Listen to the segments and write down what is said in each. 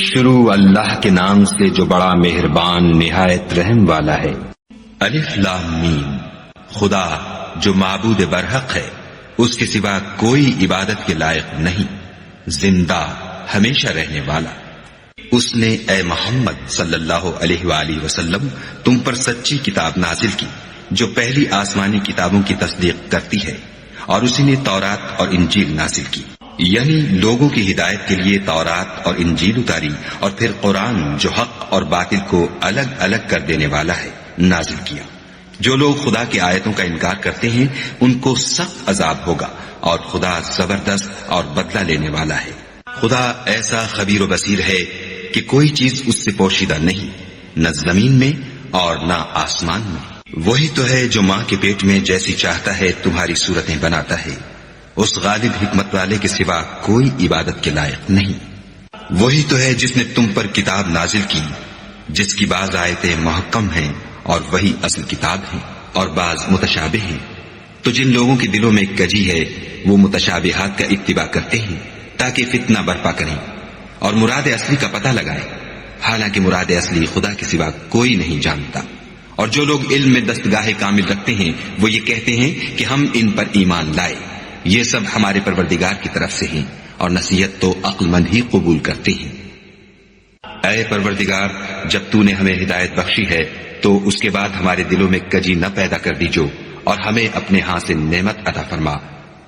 شروع اللہ کے نام سے جو بڑا مہربان نہایت رحم والا ہے۔ الف لام میم۔ خدا جو معبود برحق ہے، اس کے سوا کوئی عبادت کے لائق نہیں، زندہ ہمیشہ رہنے والا۔ اس نے اے محمد صلی اللہ علیہ وآلہ وسلم تم پر سچی کتاب نازل کی جو پہلی آسمانی کتابوں کی تصدیق کرتی ہے، اور اسی نے تورات اور انجیل نازل کی، یعنی لوگوں کی ہدایت کے لیے تورات اور انجیل اتاری، اور پھر قرآن جو حق اور باطل کو الگ الگ کر دینے والا ہے نازل کیا۔ جو لوگ خدا کی آیتوں کا انکار کرتے ہیں ان کو سخت عذاب ہوگا، اور خدا زبردست اور بدلہ لینے والا ہے۔ خدا ایسا خبیر و بصیر ہے کہ کوئی چیز اس سے پوشیدہ نہیں، نہ زمین میں اور نہ آسمان میں۔ وہی تو ہے جو ماں کے پیٹ میں جیسی چاہتا ہے تمہاری صورتیں بناتا ہے، اس غالب حکمت والے کے سوا کوئی عبادت کے لائق نہیں۔ وہی تو ہے جس نے تم پر کتاب نازل کی، جس کی بعض آیتیں محکم ہیں اور وہی اصل کتاب ہیں، اور بعض متشابہ ہیں۔ تو جن لوگوں کے دلوں میں کجی ہے وہ متشابہات کا اتباع کرتے ہیں تاکہ فتنہ برپا کریں اور مراد اصلی کا پتہ لگائیں، حالانکہ مراد اصلی خدا کے سوا کوئی نہیں جانتا۔ اور جو لوگ علم میں دستگاہ کامل رکھتے ہیں وہ یہ کہتے ہیں کہ ہم ان پر ایمان لائے، یہ سب ہمارے پروردگار کی طرف سے ہیں، اور نصیحت تو عقل مند ہی قبول کرتے ہیں۔ اے پروردگار، جب تو نے ہمیں ہدایت بخشی ہے تو اس کے بعد ہمارے دلوں میں کجی نہ پیدا کر دیجو، اور ہمیں اپنے ہاں سے نعمت عطا فرما،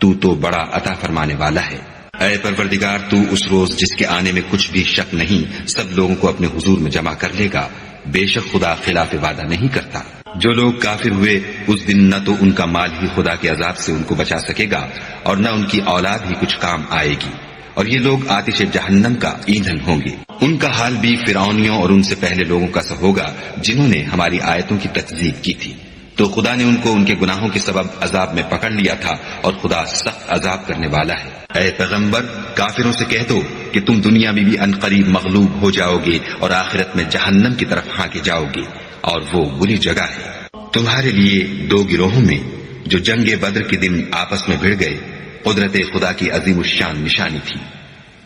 تو بڑا عطا فرمانے والا ہے۔ اے پروردگار، تو اس روز جس کے آنے میں کچھ بھی شک نہیں سب لوگوں کو اپنے حضور میں جمع کر لے گا، بے شک خدا خلاف وعدہ نہیں کرتا۔ جو لوگ کافر ہوئے اس دن نہ تو ان کا مال ہی خدا کے عذاب سے ان کو بچا سکے گا، اور نہ ان کی اولاد ہی کچھ کام آئے گی، اور یہ لوگ آتش جہنم کا ایندھن ہوں گے۔ ان کا حال بھی فرعونیوں اور ان سے پہلے لوگوں کا سا ہوگا جنہوں نے ہماری آیتوں کی تکذیب کی تھی، تو خدا نے ان کو ان کے گناہوں کے سبب عذاب میں پکڑ لیا تھا، اور خدا سخت عذاب کرنے والا ہے۔ اے پیغمبر، کافروں سے کہہ دو کہ تم دنیا میں بھی عنقریب مغلوب ہو جاؤ گے اور آخرت میں جہنم کی طرف ہانکے جاؤ گے، اور وہ بری جگہ ہے۔ تمہارے لیے دو گروہوں میں جو جنگ بدر کے دن آپس میں بھڑ گئے قدرت خدا کی عظیم الشان نشانی تھی۔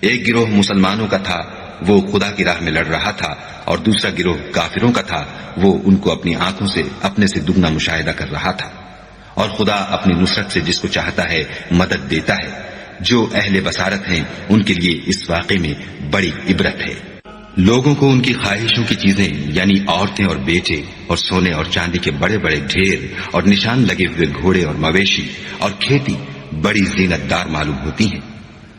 ایک گروہ مسلمانوں کا تھا، وہ خدا کی راہ میں لڑ رہا تھا، اور دوسرا گروہ کافروں کا تھا، وہ ان کو اپنی آنکھوں سے اپنے سے دگنا مشاہدہ کر رہا تھا۔ اور خدا اپنی نصرت سے جس کو چاہتا ہے مدد دیتا ہے۔ جو اہل بصارت ہیں ان کے لیے اس واقعے میں بڑی عبرت ہے۔ لوگوں کو ان کی خواہشوں کی چیزیں یعنی عورتیں اور بیٹے اور سونے اور چاندی کے بڑے بڑے ڈھیر اور نشان لگے ہوئے گھوڑے اور مویشی اور کھیتی بڑی زینت دار معلوم ہوتی ہیں،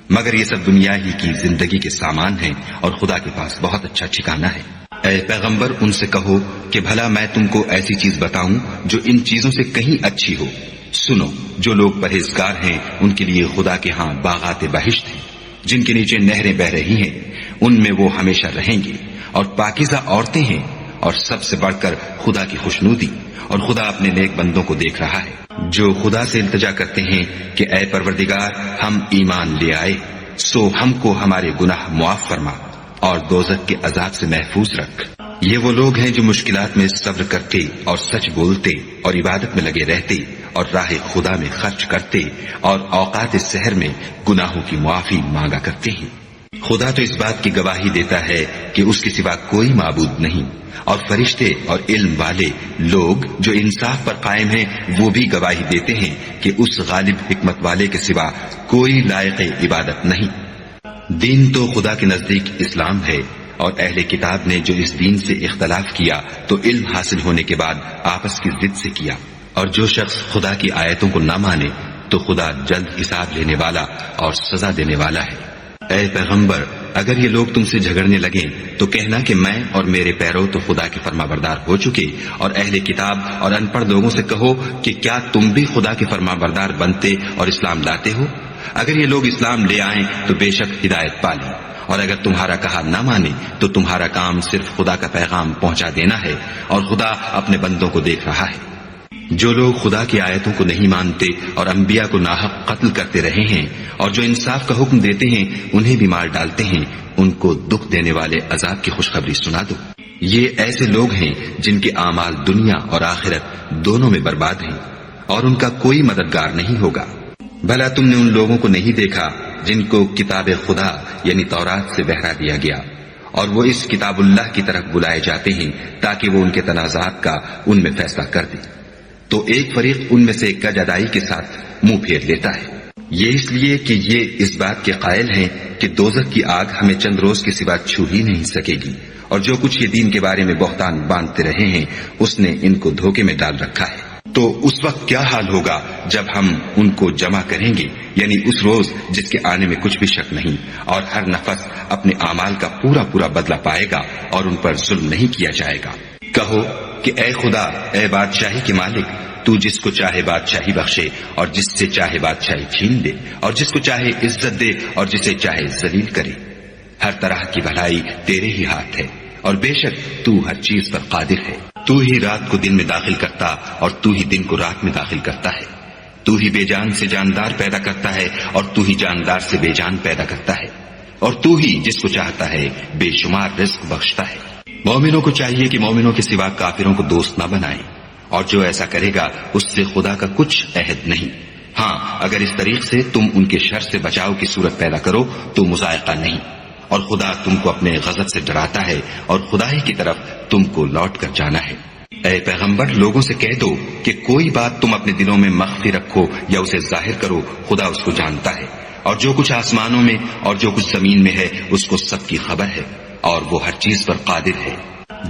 مگر یہ سب دنیا ہی کی زندگی کے سامان ہیں، اور خدا کے پاس بہت اچھا ٹھکانہ ہے۔ اے پیغمبر، ان سے کہو کہ بھلا میں تم کو ایسی چیز بتاؤں جو ان چیزوں سے کہیں اچھی ہو۔ سنو، جو لوگ پرہیزگار ہیں ان کے لیے خدا کے ہاں باغات بہشت ہیں جن کے نیچے نہریں بہ رہی ہیں، ان میں وہ ہمیشہ رہیں گے، اور پاکیزہ عورتیں ہیں، اور سب سے بڑھ کر خدا کی خوشنودی، اور خدا اپنے نیک بندوں کو دیکھ رہا ہے جو خدا سے التجا کرتے ہیں کہ اے پروردگار، ہم ایمان لے آئے، سو ہم کو ہمارے گناہ معاف فرما اور دوزخ کے عذاب سے محفوظ رکھ۔ یہ وہ لوگ ہیں جو مشکلات میں صبر کرتے اور سچ بولتے اور عبادت میں لگے رہتے اور راہ خدا میں خرچ کرتے اور اوقات سحر میں گناہوں کی معافی مانگا کرتے ہیں۔ خدا تو اس بات کی گواہی دیتا ہے کہ اس کے سوا کوئی معبود نہیں، اور فرشتے اور علم والے لوگ جو انصاف پر قائم ہیں وہ بھی گواہی دیتے ہیں کہ اس غالب حکمت والے کے سوا کوئی لائق عبادت نہیں۔ دین تو خدا کے نزدیک اسلام ہے، اور اہل کتاب نے جو اس دین سے اختلاف کیا تو علم حاصل ہونے کے بعد آپس کی ضد سے کیا، اور جو شخص خدا کی آیتوں کو نہ مانے تو خدا جلد حساب لینے والا اور سزا دینے والا ہے۔ اے پیغمبر، اگر یہ لوگ تم سے جھگڑنے لگیں تو کہنا کہ میں اور میرے پیرو تو خدا کے فرما بردار ہو چکے، اور اہل کتاب اور ان پڑھ لوگوں سے کہو کہ کیا تم بھی خدا کے فرما بردار بنتے اور اسلام لاتے ہو؟ اگر یہ لوگ اسلام لے آئیں تو بے شک ہدایت پالیں، اور اگر تمہارا کہا نہ مانے تو تمہارا کام صرف خدا کا پیغام پہنچا دینا ہے، اور خدا اپنے بندوں کو دیکھ رہا ہے۔ جو لوگ خدا کی آیتوں کو نہیں مانتے اور انبیاء کو ناحق قتل کرتے رہے ہیں، اور جو انصاف کا حکم دیتے ہیں انہیں بھی مار ڈالتے ہیں، ان کو دکھ دینے والے عذاب کی خوشخبری سنا دو۔ یہ ایسے لوگ ہیں جن کے اعمال دنیا اور آخرت دونوں میں برباد ہیں، اور ان کا کوئی مددگار نہیں ہوگا۔ بھلا تم نے ان لوگوں کو نہیں دیکھا جن کو کتاب خدا یعنی تورات سے بہرا دیا گیا، اور وہ اس کتاب اللہ کی طرف بلائے جاتے ہیں تاکہ وہ ان کے تنازعات کا ان میں فیصلہ کر دے، تو ایک فریق ان میں سے کج ادائی کے ساتھ منہ پھیر لیتا ہے۔ یہ اس لیے کہ یہ اس بات کے قائل ہیں کہ دوزخ کی آگ ہمیں چند روز کے سوا چھو ہی نہیں سکے گی، اور جو کچھ یہ دین کے بارے میں بہتان باندھتے رہے ہیں اس نے ان کو دھوکے میں ڈال رکھا ہے۔ تو اس وقت کیا حال ہوگا جب ہم ان کو جمع کریں گے، یعنی اس روز جس کے آنے میں کچھ بھی شک نہیں، اور ہر نفس اپنے اعمال کا پورا پورا بدلہ پائے گا اور ان پر ظلم نہیں کیا جائے گا۔ کہو کہ اے خدا، اے بادشاہی کے مالک، تو جس کو چاہے بادشاہی بخشے اور جس سے چاہے بادشاہی چھین دے، اور جس کو چاہے عزت دے اور جسے چاہے ذلیل کرے۔ ہر طرح کی بھلائی تیرے ہی ہاتھ ہے، اور بے شک تو ہر چیز پر قادر ہے۔ تو ہی رات کو دن میں داخل کرتا اور تو ہی دن کو رات میں داخل کرتا ہے۔ تو ہی بے جان سے جاندار پیدا کرتا ہے اور تو ہی جاندار سے بے جان پیدا کرتا ہے، اور تو ہی جس کو چاہتا ہے بے شمار رزق بخشتا ہے۔ مومنوں کو چاہیے کہ مومنوں کے سوا کافروں کو دوست نہ بنائیں، اور جو ایسا کرے گا اس سے خدا کا کچھ عہد نہیں۔ ہاں، اگر اس طریق سے تم ان کے شر سے بچاؤ کی صورت پیدا کرو تو مذائقہ نہیں، اور خدا تم کو اپنے غضب سے ڈراتا ہے اور خدا ہی کی طرف تم کو لوٹ کر جانا ہے۔ اے پیغمبر، لوگوں سے کہہ دو کہ کوئی بات تم اپنے دلوں میں مخفی رکھو یا اسے ظاہر کرو، خدا اس کو جانتا ہے، اور جو کچھ آسمانوں میں اور جو کچھ زمین میں ہے اس کو سب کی خبر ہے، اور وہ ہر چیز پر قادر ہے۔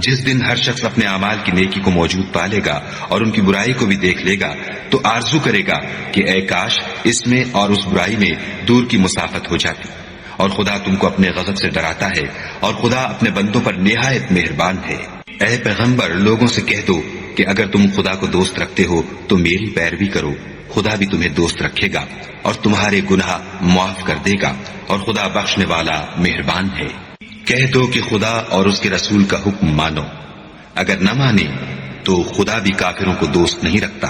جس دن ہر شخص اپنے اعمال کی نیکی کو موجود پا لے گا اور ان کی برائی کو بھی دیکھ لے گا تو آرزو کرے گا کہ اے کاش اس میں اور اس برائی میں دور کی مسافت ہو جاتی۔ اور خدا تم کو اپنے غضب سے ڈراتا ہے، اور خدا اپنے بندوں پر نہایت مہربان ہے۔ اے پیغمبر، لوگوں سے کہہ دو کہ اگر تم خدا کو دوست رکھتے ہو تو میری پیروی کرو، خدا بھی تمہیں دوست رکھے گا اور تمہارے گناہ معاف کر دے گا، اور خدا بخشنے والا مہربان ہے۔ کہہ دو کہ خدا اور اس کے رسول کا حکم مانو، اگر نہ مانے تو خدا بھی کافروں کو دوست نہیں رکھتا۔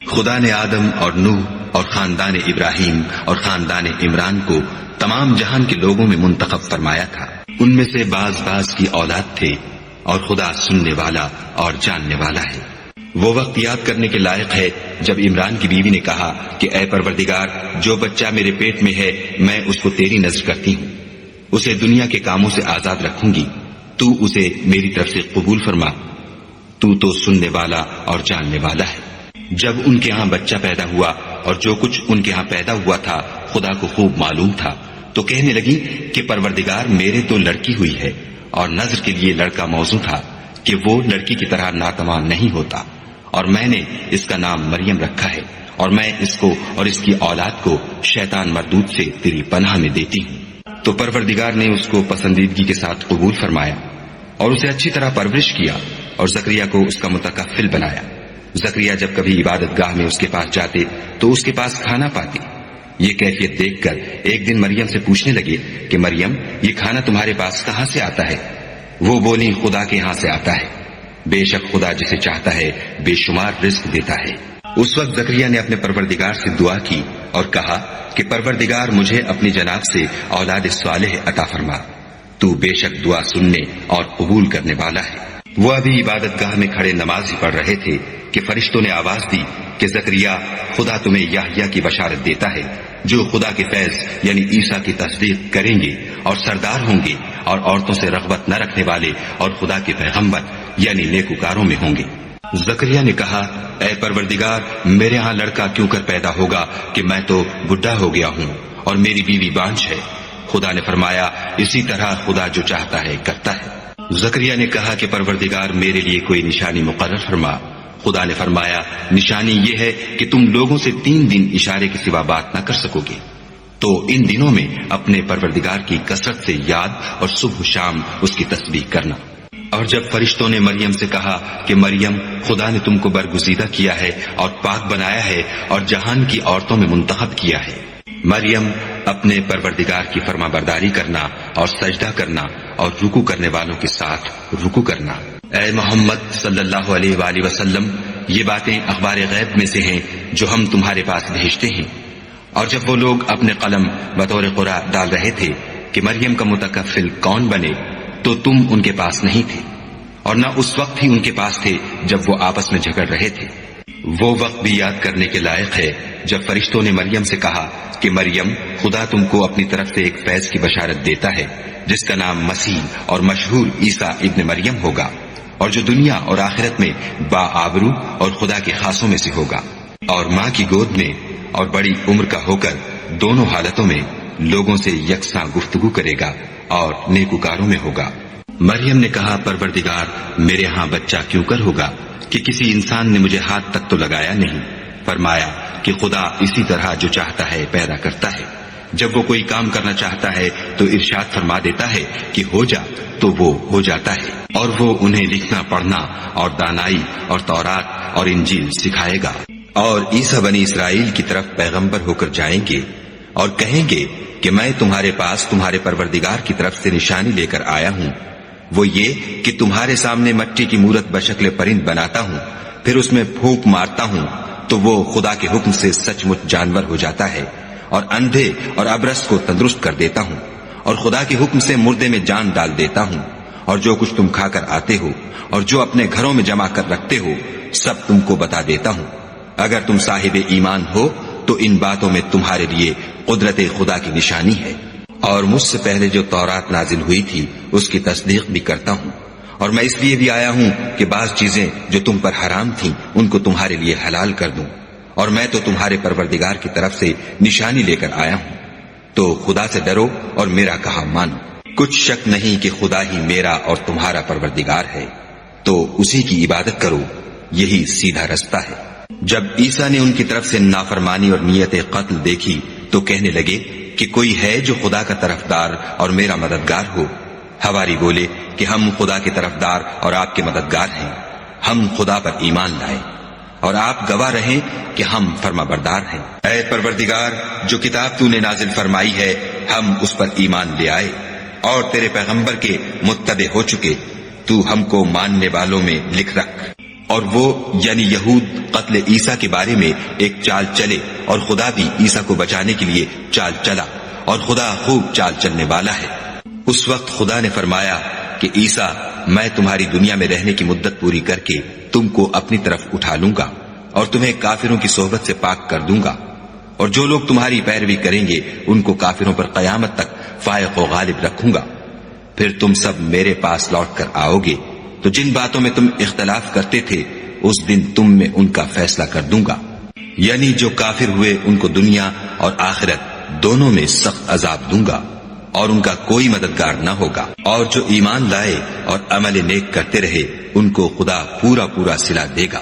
خدا نے آدم اور نوح اور خاندان ابراہیم اور خاندان عمران کو تمام جہان کے لوگوں میں منتخب فرمایا تھا، ان میں سے بعض بعض کی اولاد تھے، اور خدا سننے والا اور جاننے والا ہے۔ وہ وقت یاد کرنے کے لائق ہے جب عمران کی بیوی نے کہا کہ اے پروردگار، جو بچہ میرے پیٹ میں ہے میں اس کو تیری نذر کرتی ہوں، اسے دنیا کے کاموں سے آزاد رکھوں گی، تو اسے میری طرف سے قبول فرما، تو سننے والا اور جاننے والا ہے۔ جب ان کے ہاں بچہ پیدا ہوا اور جو کچھ ان کے ہاں پیدا ہوا تھا خدا کو خوب معلوم تھا، تو کہنے لگی کہ پروردگار، میرے تو لڑکی ہوئی ہے، اور نذر کے لیے لڑکا موزوں تھا کہ وہ لڑکی کی طرح ناتوان نہیں ہوتا، اور میں نے اس کا نام مریم رکھا ہے، اور میں اس کو اور اس کی اولاد کو شیطان مردود سے تیری پناہ میں دیتی ہوں۔ تو پروردگار نے اس کو پسندیدگی کے ساتھ قبول فرمایا اور اسے اچھی طرح پرورش کیا اور زکریا کو اس کا متکفل بنایا۔ زکریا جب کبھی عبادت گاہ میں اس کے پاس جاتے تو اس کے پاس کھانا پاتے۔ یہ کیفیت دیکھ کر ایک دن مریم سے پوچھنے لگے کہ مریم، یہ کھانا تمہارے پاس کہاں سے آتا ہے؟ وہ بولی، خدا کے ہاں سے آتا ہے، بے شک خدا جسے چاہتا ہے بے شمار رزق دیتا ہے۔ اس وقت زکریا نے اپنے پروردگار سے دعا کی اور کہا کہ پروردگار، مجھے اپنی جناب سے اولاد صالح عطا فرما، تو بے شک دعا سننے اور قبول کرنے والا ہے۔ وہ ابھی عبادت گاہ میں کھڑے نماز ہی پڑھ رہے تھے کہ فرشتوں نے آواز دی کہ زکریا، خدا تمہیں یحییٰ کی بشارت دیتا ہے، جو خدا کے فیض یعنی عیسیٰ کی تصدیق کریں گے اور سردار ہوں گے اور عورتوں سے رغبت نہ رکھنے والے اور خدا کے پیغمبر یعنی نیکوکاروں میں ہوں گے۔ زکریا نے کہا، اے پروردگار، میرے ہاں لڑکا کیوں کر پیدا ہوگا کہ میں تو بڈھا ہو گیا ہوں اور میری بیوی بانجھ ہے۔ خدا نے فرمایا، اسی طرح خدا جو چاہتا ہے کرتا ہے۔ زکریا نے کہا کہ پروردگار، میرے لیے کوئی نشانی مقرر فرما۔ خدا نے فرمایا، نشانی یہ ہے کہ تم لوگوں سے 3 دن اشارے کے سوا بات نہ کر سکو گے، تو ان دنوں میں اپنے پروردگار کی کثرت سے یاد اور صبح و شام اس کی تسبیح کرنا۔ اور جب فرشتوں نے مریم سے کہا کہ مریم، خدا نے تم کو برگزیدہ کیا ہے اور پاک بنایا ہے اور جہان کی عورتوں میں منتخب کیا ہے، مریم، اپنے پروردگار کی فرما برداری کرنا اور سجدہ کرنا اور رکوع کرنے والوں کے ساتھ رکوع کرنا۔ اے محمد صلی اللہ علیہ وآلہ وسلم، یہ باتیں اخبار غیب میں سے ہیں جو ہم تمہارے پاس بھیجتے ہیں۔ اور جب وہ لوگ اپنے قلم بطور قرآ ڈال رہے تھے کہ مریم کا متکفل کون بنے، تو تم ان کے پاس نہیں تھے، اور نہ اس وقت ہی ان کے پاس تھے جب وہ آپس میں جھگڑ رہے تھے۔ وہ وقت بھی یاد کرنے کے لائق ہے جب فرشتوں نے مریم سے کہا کہ مریم خدا تم کو اپنی طرف سے ایک فیض کی بشارت دیتا ہے جس کا نام مسیح اور مشہور عیسیٰ ابن مریم ہوگا، اور جو دنیا اور آخرت میں باآبرو اور خدا کے خاصوں میں سے ہوگا، اور ماں کی گود میں اور بڑی عمر کا ہو کر دونوں حالتوں میں لوگوں سے یکساں گفتگو کرے گا اور نیکوکاروں میں ہوگا۔ مریم نے کہا، پروردگار میرے ہاں بچہ کیوں کر ہوگا کہ کسی انسان نے مجھے ہاتھ تک تو لگایا نہیں۔ فرمایا کہ خدا اسی طرح جو چاہتا ہے پیدا کرتا ہے، جب وہ کوئی کام کرنا چاہتا ہے تو ارشاد فرما دیتا ہے کہ ہو جا تو وہ ہو جاتا ہے، اور وہ انہیں لکھنا پڑھنا اور دانائی اور تورات اور انجیل سکھائے گا۔ اور عیسیٰ بنی اسرائیل کی طرف پیغمبر ہو کر جائیں گے اور کہیں گے کہ میں تمہارے پاس تمہارے پروردگار کی طرف سے نشانی لے کر آیا ہوں، وہ یہ کہ تمہارے سامنے مٹی کی مورت بشکل پرند بناتا ہوں، پھر اس میں پھونک مارتا ہوں تو وہ خدا کے حکم سے سچ مچ جانور ہو جاتا ہے، اور اندھے اور ابرص کو تندرست کر دیتا ہوں، اور خدا کے حکم سے مردے میں جان ڈال دیتا ہوں، اور جو کچھ تم کھا کر آتے ہو اور جو اپنے گھروں میں جمع کر رکھتے ہو سب تم کو بتا دیتا ہوں۔ اگر تم صاحب ایمان ہو تو ان باتوں میں تمہارے لیے قدرت خدا کی نشانی ہے، اور مجھ سے پہلے جو تورات نازل ہوئی تھی اس کی تصدیق بھی کرتا ہوں، اور میں اس لیے بھی آیا ہوں کہ بعض چیزیں جو تم پر حرام تھیں ان کو تمہارے لیے حلال کر دوں، اور میں تو تمہارے پروردگار کی طرف سے نشانی لے کر آیا ہوں، تو خدا سے ڈرو اور میرا کہا مانو۔ کچھ شک نہیں کہ خدا ہی میرا اور تمہارا پروردگار ہے، تو اسی کی عبادت کرو، یہی سیدھا رستہ ہے۔ جب عیسیٰ نے ان کی طرف سے نافرمانی اور نیت قتل دیکھی تو کہنے لگے کہ کوئی ہے جو خدا کا طرفدار اور میرا مددگار ہو؟ حواری بولے کہ ہم خدا کے طرفدار اور آپ کے مددگار ہیں، ہم خدا پر ایمان لائے اور آپ گواہ رہیں کہ ہم فرما بردار ہیں۔ اے پروردگار، جو کتاب تو نے نازل فرمائی ہے ہم اس پر ایمان لے آئے اور تیرے پیغمبر کے متبع ہو چکے، تو ہم کو ماننے والوں میں لکھ رکھ۔ اور وہ یعنی یہود قتل عیسیٰ کے بارے میں ایک چال چلے، اور خدا بھی عیسیٰ کو بچانے کے لیے چال چلا، اور خدا خوب چال چلنے والا ہے۔ اس وقت خدا نے فرمایا کہ عیسیٰ، میں تمہاری دنیا میں رہنے کی مدت پوری کر کے تم کو اپنی طرف اٹھا لوں گا اور تمہیں کافروں کی صحبت سے پاک کر دوں گا، اور جو لوگ تمہاری پیروی کریں گے ان کو کافروں پر قیامت تک فائق و غالب رکھوں گا۔ پھر تم سب میرے پاس لوٹ کر آؤ گے تو جن باتوں میں تم اختلاف کرتے تھے اس دن تم میں ان کا فیصلہ کر دوں گا، یعنی جو کافر ہوئے ان کو دنیا اور آخرت دونوں میں سخت عذاب دوں گا، اور ان کا کوئی مددگار نہ ہوگا۔ اور جو ایمان لائے اور عمل نیک کرتے رہے ان کو خدا پورا پورا صلہ دے گا،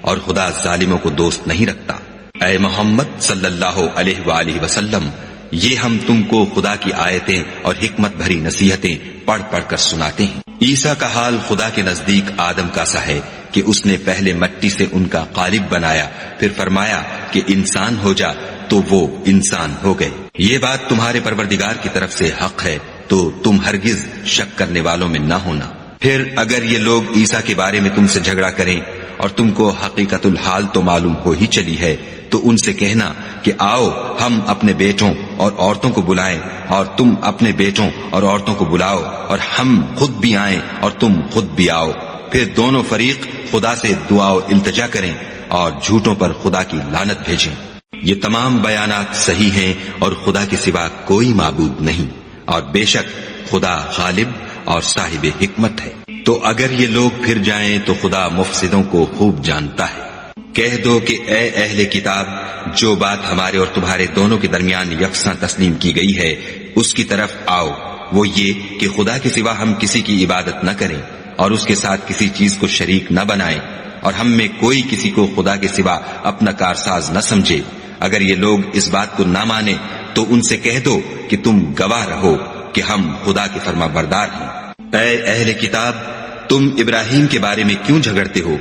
اور خدا ظالموں کو دوست نہیں رکھتا۔ اے محمد صلی اللہ علیہ وآلہ وسلم، یہ ہم تم کو خدا کی آیتیں اور حکمت بھری نصیحتیں پڑھ پڑھ کر سناتے ہیں۔ عیسیٰ کا حال خدا کے نزدیک آدم کا سا ہے کہ اس نے پہلے مٹی سے ان کا قالب بنایا، پھر فرمایا کہ انسان ہو جا تو وہ انسان ہو گئے۔ یہ بات تمہارے پروردگار کی طرف سے حق ہے، تو تم ہرگز شک کرنے والوں میں نہ ہونا۔ پھر اگر یہ لوگ عیسیٰ کے بارے میں تم سے جھگڑا کریں اور تم کو حقیقت الحال تو معلوم ہو ہی چلی ہے، تو ان سے کہنا کہ آؤ ہم اپنے بیٹوں اور عورتوں کو بلائیں اور تم اپنے بیٹوں اور عورتوں کو بلاؤ، اور ہم خود بھی آئیں اور تم خود بھی آؤ، پھر دونوں فریق خدا سے دعا و التجا کریں اور جھوٹوں پر خدا کی لعنت بھیجیں۔ یہ تمام بیانات صحیح ہیں اور خدا کے سوا کوئی معبود نہیں، اور بے شک خدا غالب اور صاحب حکمت ہے۔ تو اگر یہ لوگ پھر جائیں تو خدا مفسدوں کو خوب جانتا ہے۔ کہہ دو کہ اے اہل کتاب، جو بات ہمارے اور تمہارے دونوں کے درمیان یکساں تسلیم کی گئی ہے اس کی طرف آؤ، وہ یہ کہ خدا کے سوا ہم کسی کی عبادت نہ کریں اور اس کے ساتھ کسی چیز کو شریک نہ بنائیں، اور ہم میں کوئی کسی کو خدا کے سوا اپنا کارساز نہ سمجھے۔ اگر یہ لوگ اس بات کو نہ مانے تو ان سے کہہ دو کہ تم گواہ رہو کہ ہم خدا کے فرما بردار ہیں۔ اے اہل کتاب، تم ابراہیم کے بارے میں کیوں جھگڑتے ہو،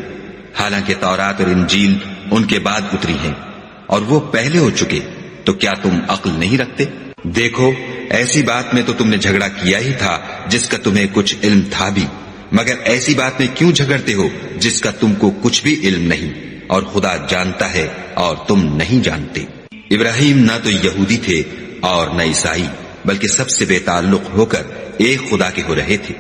حالانکہ تورات اور انجیل ان کے بعد اتری ہیں اور وہ پہلے ہو چکے، تو کیا تم عقل نہیں رکھتے؟ دیکھو، ایسی بات میں تو تم نے جھگڑا کیا ہی تھا جس کا تمہیں کچھ علم تھا بھی، مگر ایسی بات میں کیوں جھگڑتے ہو جس کا تم کو کچھ بھی علم نہیں، اور خدا جانتا ہے اور تم نہیں جانتے۔ ابراہیم نہ تو یہودی تھے اور نہ عیسائی، بلکہ سب سے بے تعلق ہو کر ایک خدا کے ہو رہے تھے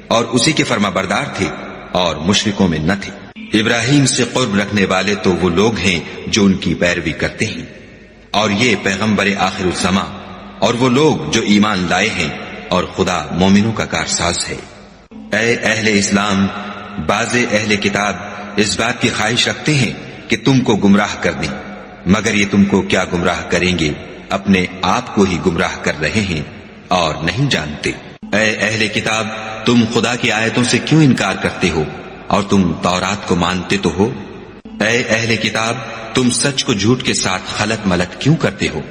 اور اسی کے فرما بردار تھے اور مشرکوں میں نہ تھے۔ ابراہیم سے قرب رکھنے والے تو وہ لوگ ہیں جو ان کی پیروی کرتے ہیں، اور یہ پیغمبر آخر الزماں اور وہ لوگ جو ایمان لائے ہیں، اور خدا مومنوں کا کارساز ہے۔ اے اہل اسلام، بعض اہل کتاب اس بات کی خواہش رکھتے ہیں کہ تم کو گمراہ کر دیں، مگر یہ تم کو کیا گمراہ کریں گے، اپنے آپ کو ہی گمراہ کر رہے ہیں اور نہیں جانتے۔ اے اہل کتاب، تم خدا کی آیتوں سے کیوں انکار کرتے ہو اور تم تورات کو مانتے تو ہو؟ اے اہل کتاب، تم سچ کو جھوٹ کے ساتھ خلط ملط کیوں کرتے ہو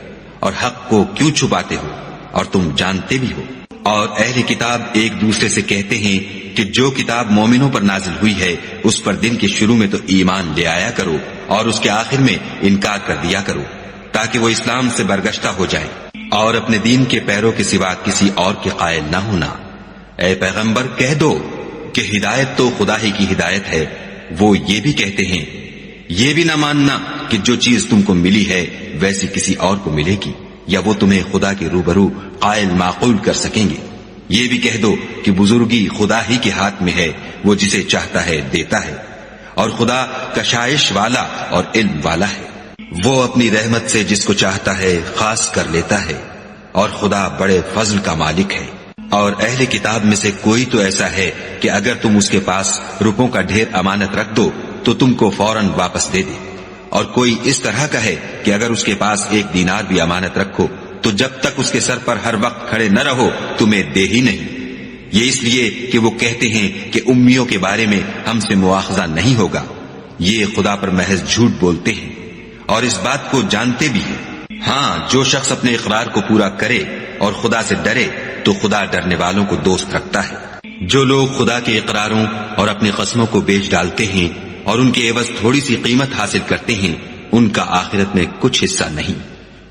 اور حق کو کیوں چھپاتے ہو اور تم جانتے بھی ہو؟ اور اہل کتاب ایک دوسرے سے کہتے ہیں کہ جو کتاب مومنوں پر نازل ہوئی ہے اس پر دن کے شروع میں تو ایمان لے آیا کرو اور اس کے آخر میں انکار کر دیا کرو، تاکہ وہ اسلام سے برگشتہ ہو جائیں اور اپنے دین کے پیروں کے سوا کسی اور کے قائل نہ ہونا۔ اے پیغمبر، کہہ دو کہ ہدایت تو خدا ہی کی ہدایت ہے۔ وہ یہ بھی کہتے ہیں یہ بھی نہ ماننا کہ جو چیز تم کو ملی ہے ویسی کسی اور کو ملے گی، یا وہ تمہیں خدا کے روبرو قائل معقول کر سکیں گے۔ یہ بھی کہہ دو کہ بزرگی خدا ہی کے ہاتھ میں ہے، وہ جسے چاہتا ہے دیتا ہے، اور خدا کشائش والا اور علم والا ہے۔ وہ اپنی رحمت سے جس کو چاہتا ہے خاص کر لیتا ہے، اور خدا بڑے فضل کا مالک ہے۔ اور اہل کتاب میں سے کوئی تو ایسا ہے کہ اگر تم اس کے پاس روپوں کا ڈھیر امانت رکھ دو تو تم کو فوراً واپس دے دے، اور کوئی اس طرح کا ہے کہ اگر اس کے پاس 1 دینار بھی امانت رکھو تو جب تک اس کے سر پر ہر وقت کھڑے نہ رہو تمہیں دے ہی نہیں۔ یہ اس لیے کہ وہ کہتے ہیں کہ امیوں کے بارے میں ہم سے مواخذہ نہیں ہوگا۔ یہ خدا پر محض جھوٹ بولتے ہیں اور اس بات کو جانتے بھی ہیں۔ ہاں، جو شخص اپنے اقرار کو پورا کرے اور خدا سے ڈرے تو خدا ڈرنے والوں کو دوست رکھتا ہے۔ جو لوگ خدا کے اقراروں اور اپنی قسموں کو بیچ ڈالتے ہیں اور ان کے عوض تھوڑی سی قیمت حاصل کرتے ہیں، ان کا آخرت میں کچھ حصہ نہیں۔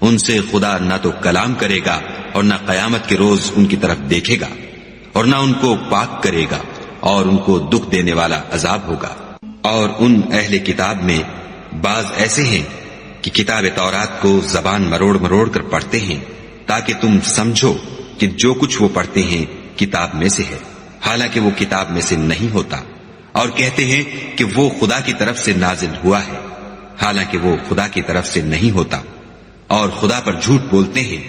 ان سے خدا نہ تو کلام کرے گا اور نہ قیامت کے روز ان کی طرف دیکھے گا، اور نہ ان کو پاک کرے گا، اور ان کو دکھ دینے والا عذاب ہوگا۔ اور ان اہل کتاب میں بعض ایسے ہیں کہ کتاب تورات کو زبان مروڑ مروڑ کر پڑھتے ہیں تاکہ تم سمجھو کہ جو کچھ وہ پڑھتے ہیں کتاب میں سے ہے، حالانکہ وہ کتاب میں سے نہیں ہوتا، اور کہتے ہیں کہ وہ خدا کی طرف سے نازل ہوا ہے، حالانکہ وہ خدا کی طرف سے نہیں ہوتا، اور خدا پر جھوٹ بولتے ہیں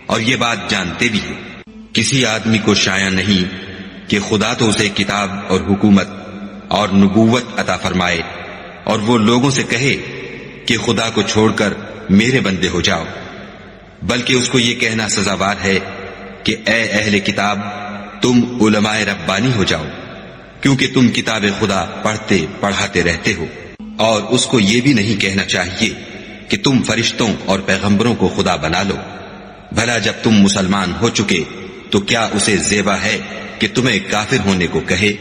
اور یہ بات جانتے بھی ہیں۔ کسی آدمی کو شایع نہیں کہ خدا تو اسے کتاب اور حکومت اور نبوت عطا فرمائے اور وہ لوگوں سے کہے کہ خدا کو چھوڑ کر میرے بندے ہو جاؤ، بلکہ اس کو یہ کہنا سزاوار ہے کہ اے اہل کتاب، تم علماء ربانی ہو جاؤ، کیونکہ تم کتاب خدا پڑھتے پڑھاتے رہتے ہو۔ اور اس کو یہ بھی نہیں کہنا چاہیے کہ تم فرشتوں اور پیغمبروں کو خدا بنا لو۔ بھلا جب تم مسلمان ہو چکے تو کیا اسے زیبا ہے کہ تمہیں کافر ہونے کو کہے؟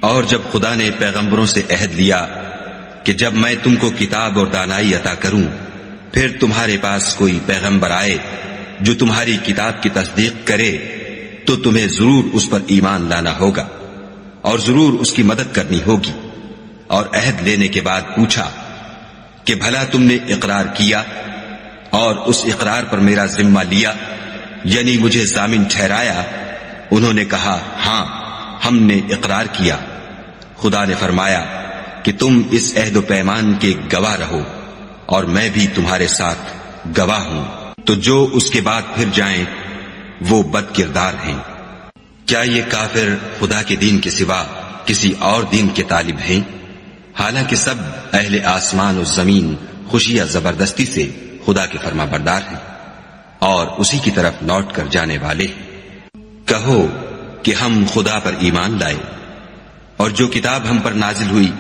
اور جب خدا نے پیغمبروں سے عہد لیا کہ جب میں تم کو کتاب اور دانائی عطا کروں، پھر تمہارے پاس کوئی پیغمبر آئے جو تمہاری کتاب کی تصدیق کرے تو تمہیں ضرور اس پر ایمان لانا ہوگا اور ضرور اس کی مدد کرنی ہوگی۔ اور عہد لینے کے بعد پوچھا کہ بھلا تم نے اقرار کیا اور اس اقرار پر میرا ذمہ لیا، یعنی مجھے ضامن ٹھہرایا؟ انہوں نے کہا ہاں، ہم نے اقرار کیا۔ خدا نے فرمایا کہ تم اس عہد و پیمان کے گواہ رہو اور میں بھی تمہارے ساتھ گواہ ہوں۔ تو جو اس کے بعد پھر جائیں وہ بد کردار ہیں۔ کیا یہ کافر خدا کے دین کے سوا کسی اور دین کے طالب ہیں؟ حالانکہ سب اہل آسمان و زمین خوشی یا زبردستی سے خدا کے فرما بردار ہیں اور اسی کی طرف لوٹ کر جانے والے ہیں۔ کہو کہ ہم خدا پر ایمان لائے اور جو کتاب ہم پر نازل ہوئی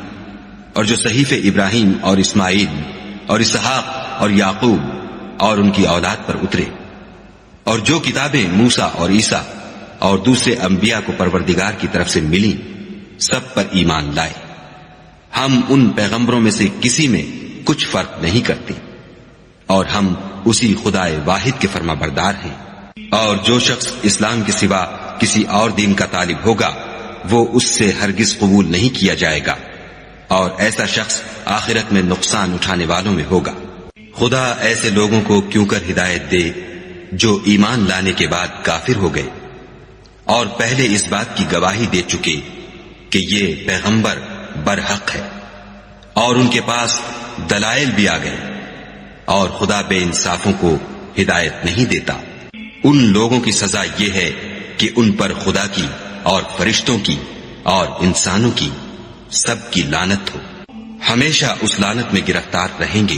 اور جو صحیفے ابراہیم اور اسماعیل اور اسحاق اور یعقوب اور ان کی اولاد پر اترے، اور جو کتابیں موسیٰ اور عیسیٰ اور دوسرے انبیاء کو پروردگار کی طرف سے ملی، سب پر ایمان لائے۔ ہم ان پیغمبروں میں سے کسی میں کچھ فرق نہیں کرتے، اور ہم اسی خدا واحد کے فرما بردار ہیں۔ اور جو شخص اسلام کے سوا کسی اور دین کا طالب ہوگا وہ اس سے ہرگز قبول نہیں کیا جائے گا، اور ایسا شخص آخرت میں نقصان اٹھانے والوں میں ہوگا۔ خدا ایسے لوگوں کو کیوں کر ہدایت دے جو ایمان لانے کے بعد کافر ہو گئے اور پہلے اس بات کی گواہی دے چکے کہ یہ پیغمبر برحق ہے، اور ان کے پاس دلائل بھی آ گئے، اور خدا بے انصافوں کو ہدایت نہیں دیتا۔ ان لوگوں کی سزا یہ ہے کہ ان پر خدا کی اور فرشتوں کی اور انسانوں کی سب کی لعنت ہو، ہمیشہ اس لعنت میں گرفتار رہیں گے۔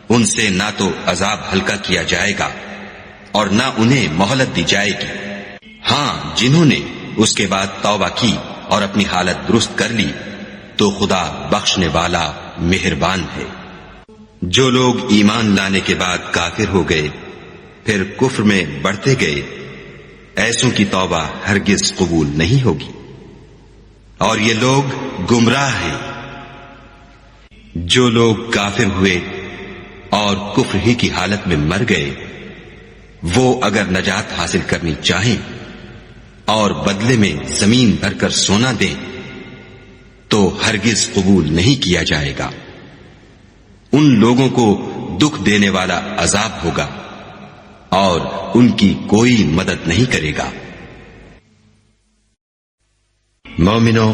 ان سے نہ تو عذاب ہلکا کیا جائے گا اور نہ انہیں مہلت دی جائے گی۔ ہاں، جنہوں نے اس کے بعد توبہ کی اور اپنی حالت درست کر لی تو خدا بخشنے والا مہربان ہے۔ جو لوگ ایمان لانے کے بعد کافر ہو گئے پھر کفر میں بڑھتے گئے، ایسوں کی توبہ ہرگز قبول نہیں ہوگی، اور یہ لوگ گمراہ ہیں۔ جو لوگ کافر ہوئے اور کفر ہی کی حالت میں مر گئے، وہ اگر نجات حاصل کرنی چاہیں اور بدلے میں زمین بھر کر سونا دیں تو ہرگز قبول نہیں کیا جائے گا۔ ان لوگوں کو دکھ دینے والا عذاب ہوگا اور ان کی کوئی مدد نہیں کرے گا۔ مومنو،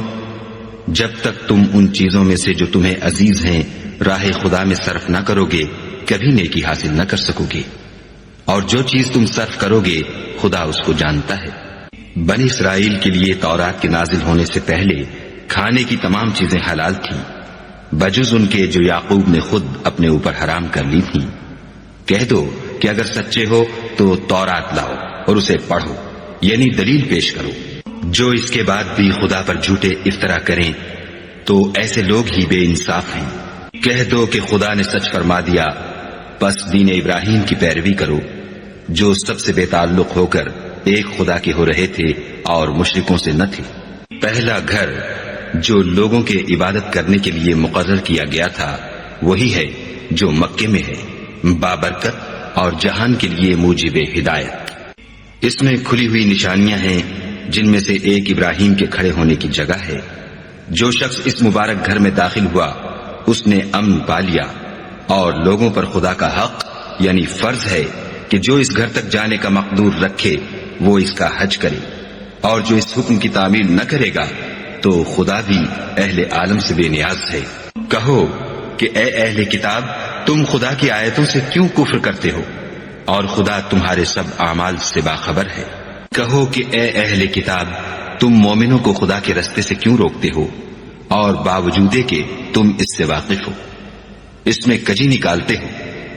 جب تک تم ان چیزوں میں سے جو تمہیں عزیز ہیں راہ خدا میں صرف نہ کرو گے کبھی نیکی حاصل نہ کر سکو گے، اور جو چیز تم صرف کرو گے خدا اس کو جانتا ہے۔ بنی اسرائیل کے لیے تورات کے نازل ہونے سے پہلے کھانے کی تمام چیزیں حلال تھیں بجز ان کے جو یعقوب نے خود اپنے اوپر حرام کر لی تھیں۔ کہہ دو کہ اگر سچے ہو تو تورات لاؤ اور اسے پڑھو، یعنی دلیل پیش کرو۔ جو اس کے بعد بھی خدا پر جھوٹے افطرا کریں تو ایسے لوگ ہی بے انصاف ہیں۔ کہہ دو کہ خدا نے سچ فرما دیا، پس دین ابراہیم کی پیروی کرو، جو سب سے بے تعلق ہو کر ایک خدا کے ہو رہے تھے اور مشرکوں سے نہ تھے۔ پہلا گھر جو لوگوں کے عبادت کرنے کے لیے مقرر کیا گیا تھا وہی ہے جو مکے میں ہے، بابرکت اور جہان کے لیے موجب ہدایت۔ اس میں کھلی ہوئی نشانیاں ہیں جن میں سے ایک ابراہیم کے کھڑے ہونے کی جگہ ہے۔ جو شخص اس مبارک گھر میں داخل ہوا اس نے امن پا لیا، اور لوگوں پر خدا کا حق یعنی فرض ہے کہ جو اس گھر تک جانے کا مقدور رکھے وہ اس کا حج کرے، اور جو اس حکم کی تعمیل نہ کرے گا تو خدا بھی اہل عالم سے بے نیاز ہے۔ کہو کہ اے اہل کتاب، تم خدا کی آیتوں سے کیوں کفر کرتے ہو اور خدا تمہارے سب اعمال سے باخبر ہے۔ کہو کہ اے اہل کتاب، تم مومنوں کو خدا کے رستے سے کیوں روکتے ہو اور باوجود کہ تم اس سے واقف ہو، اس میں کجی نکالتے ہو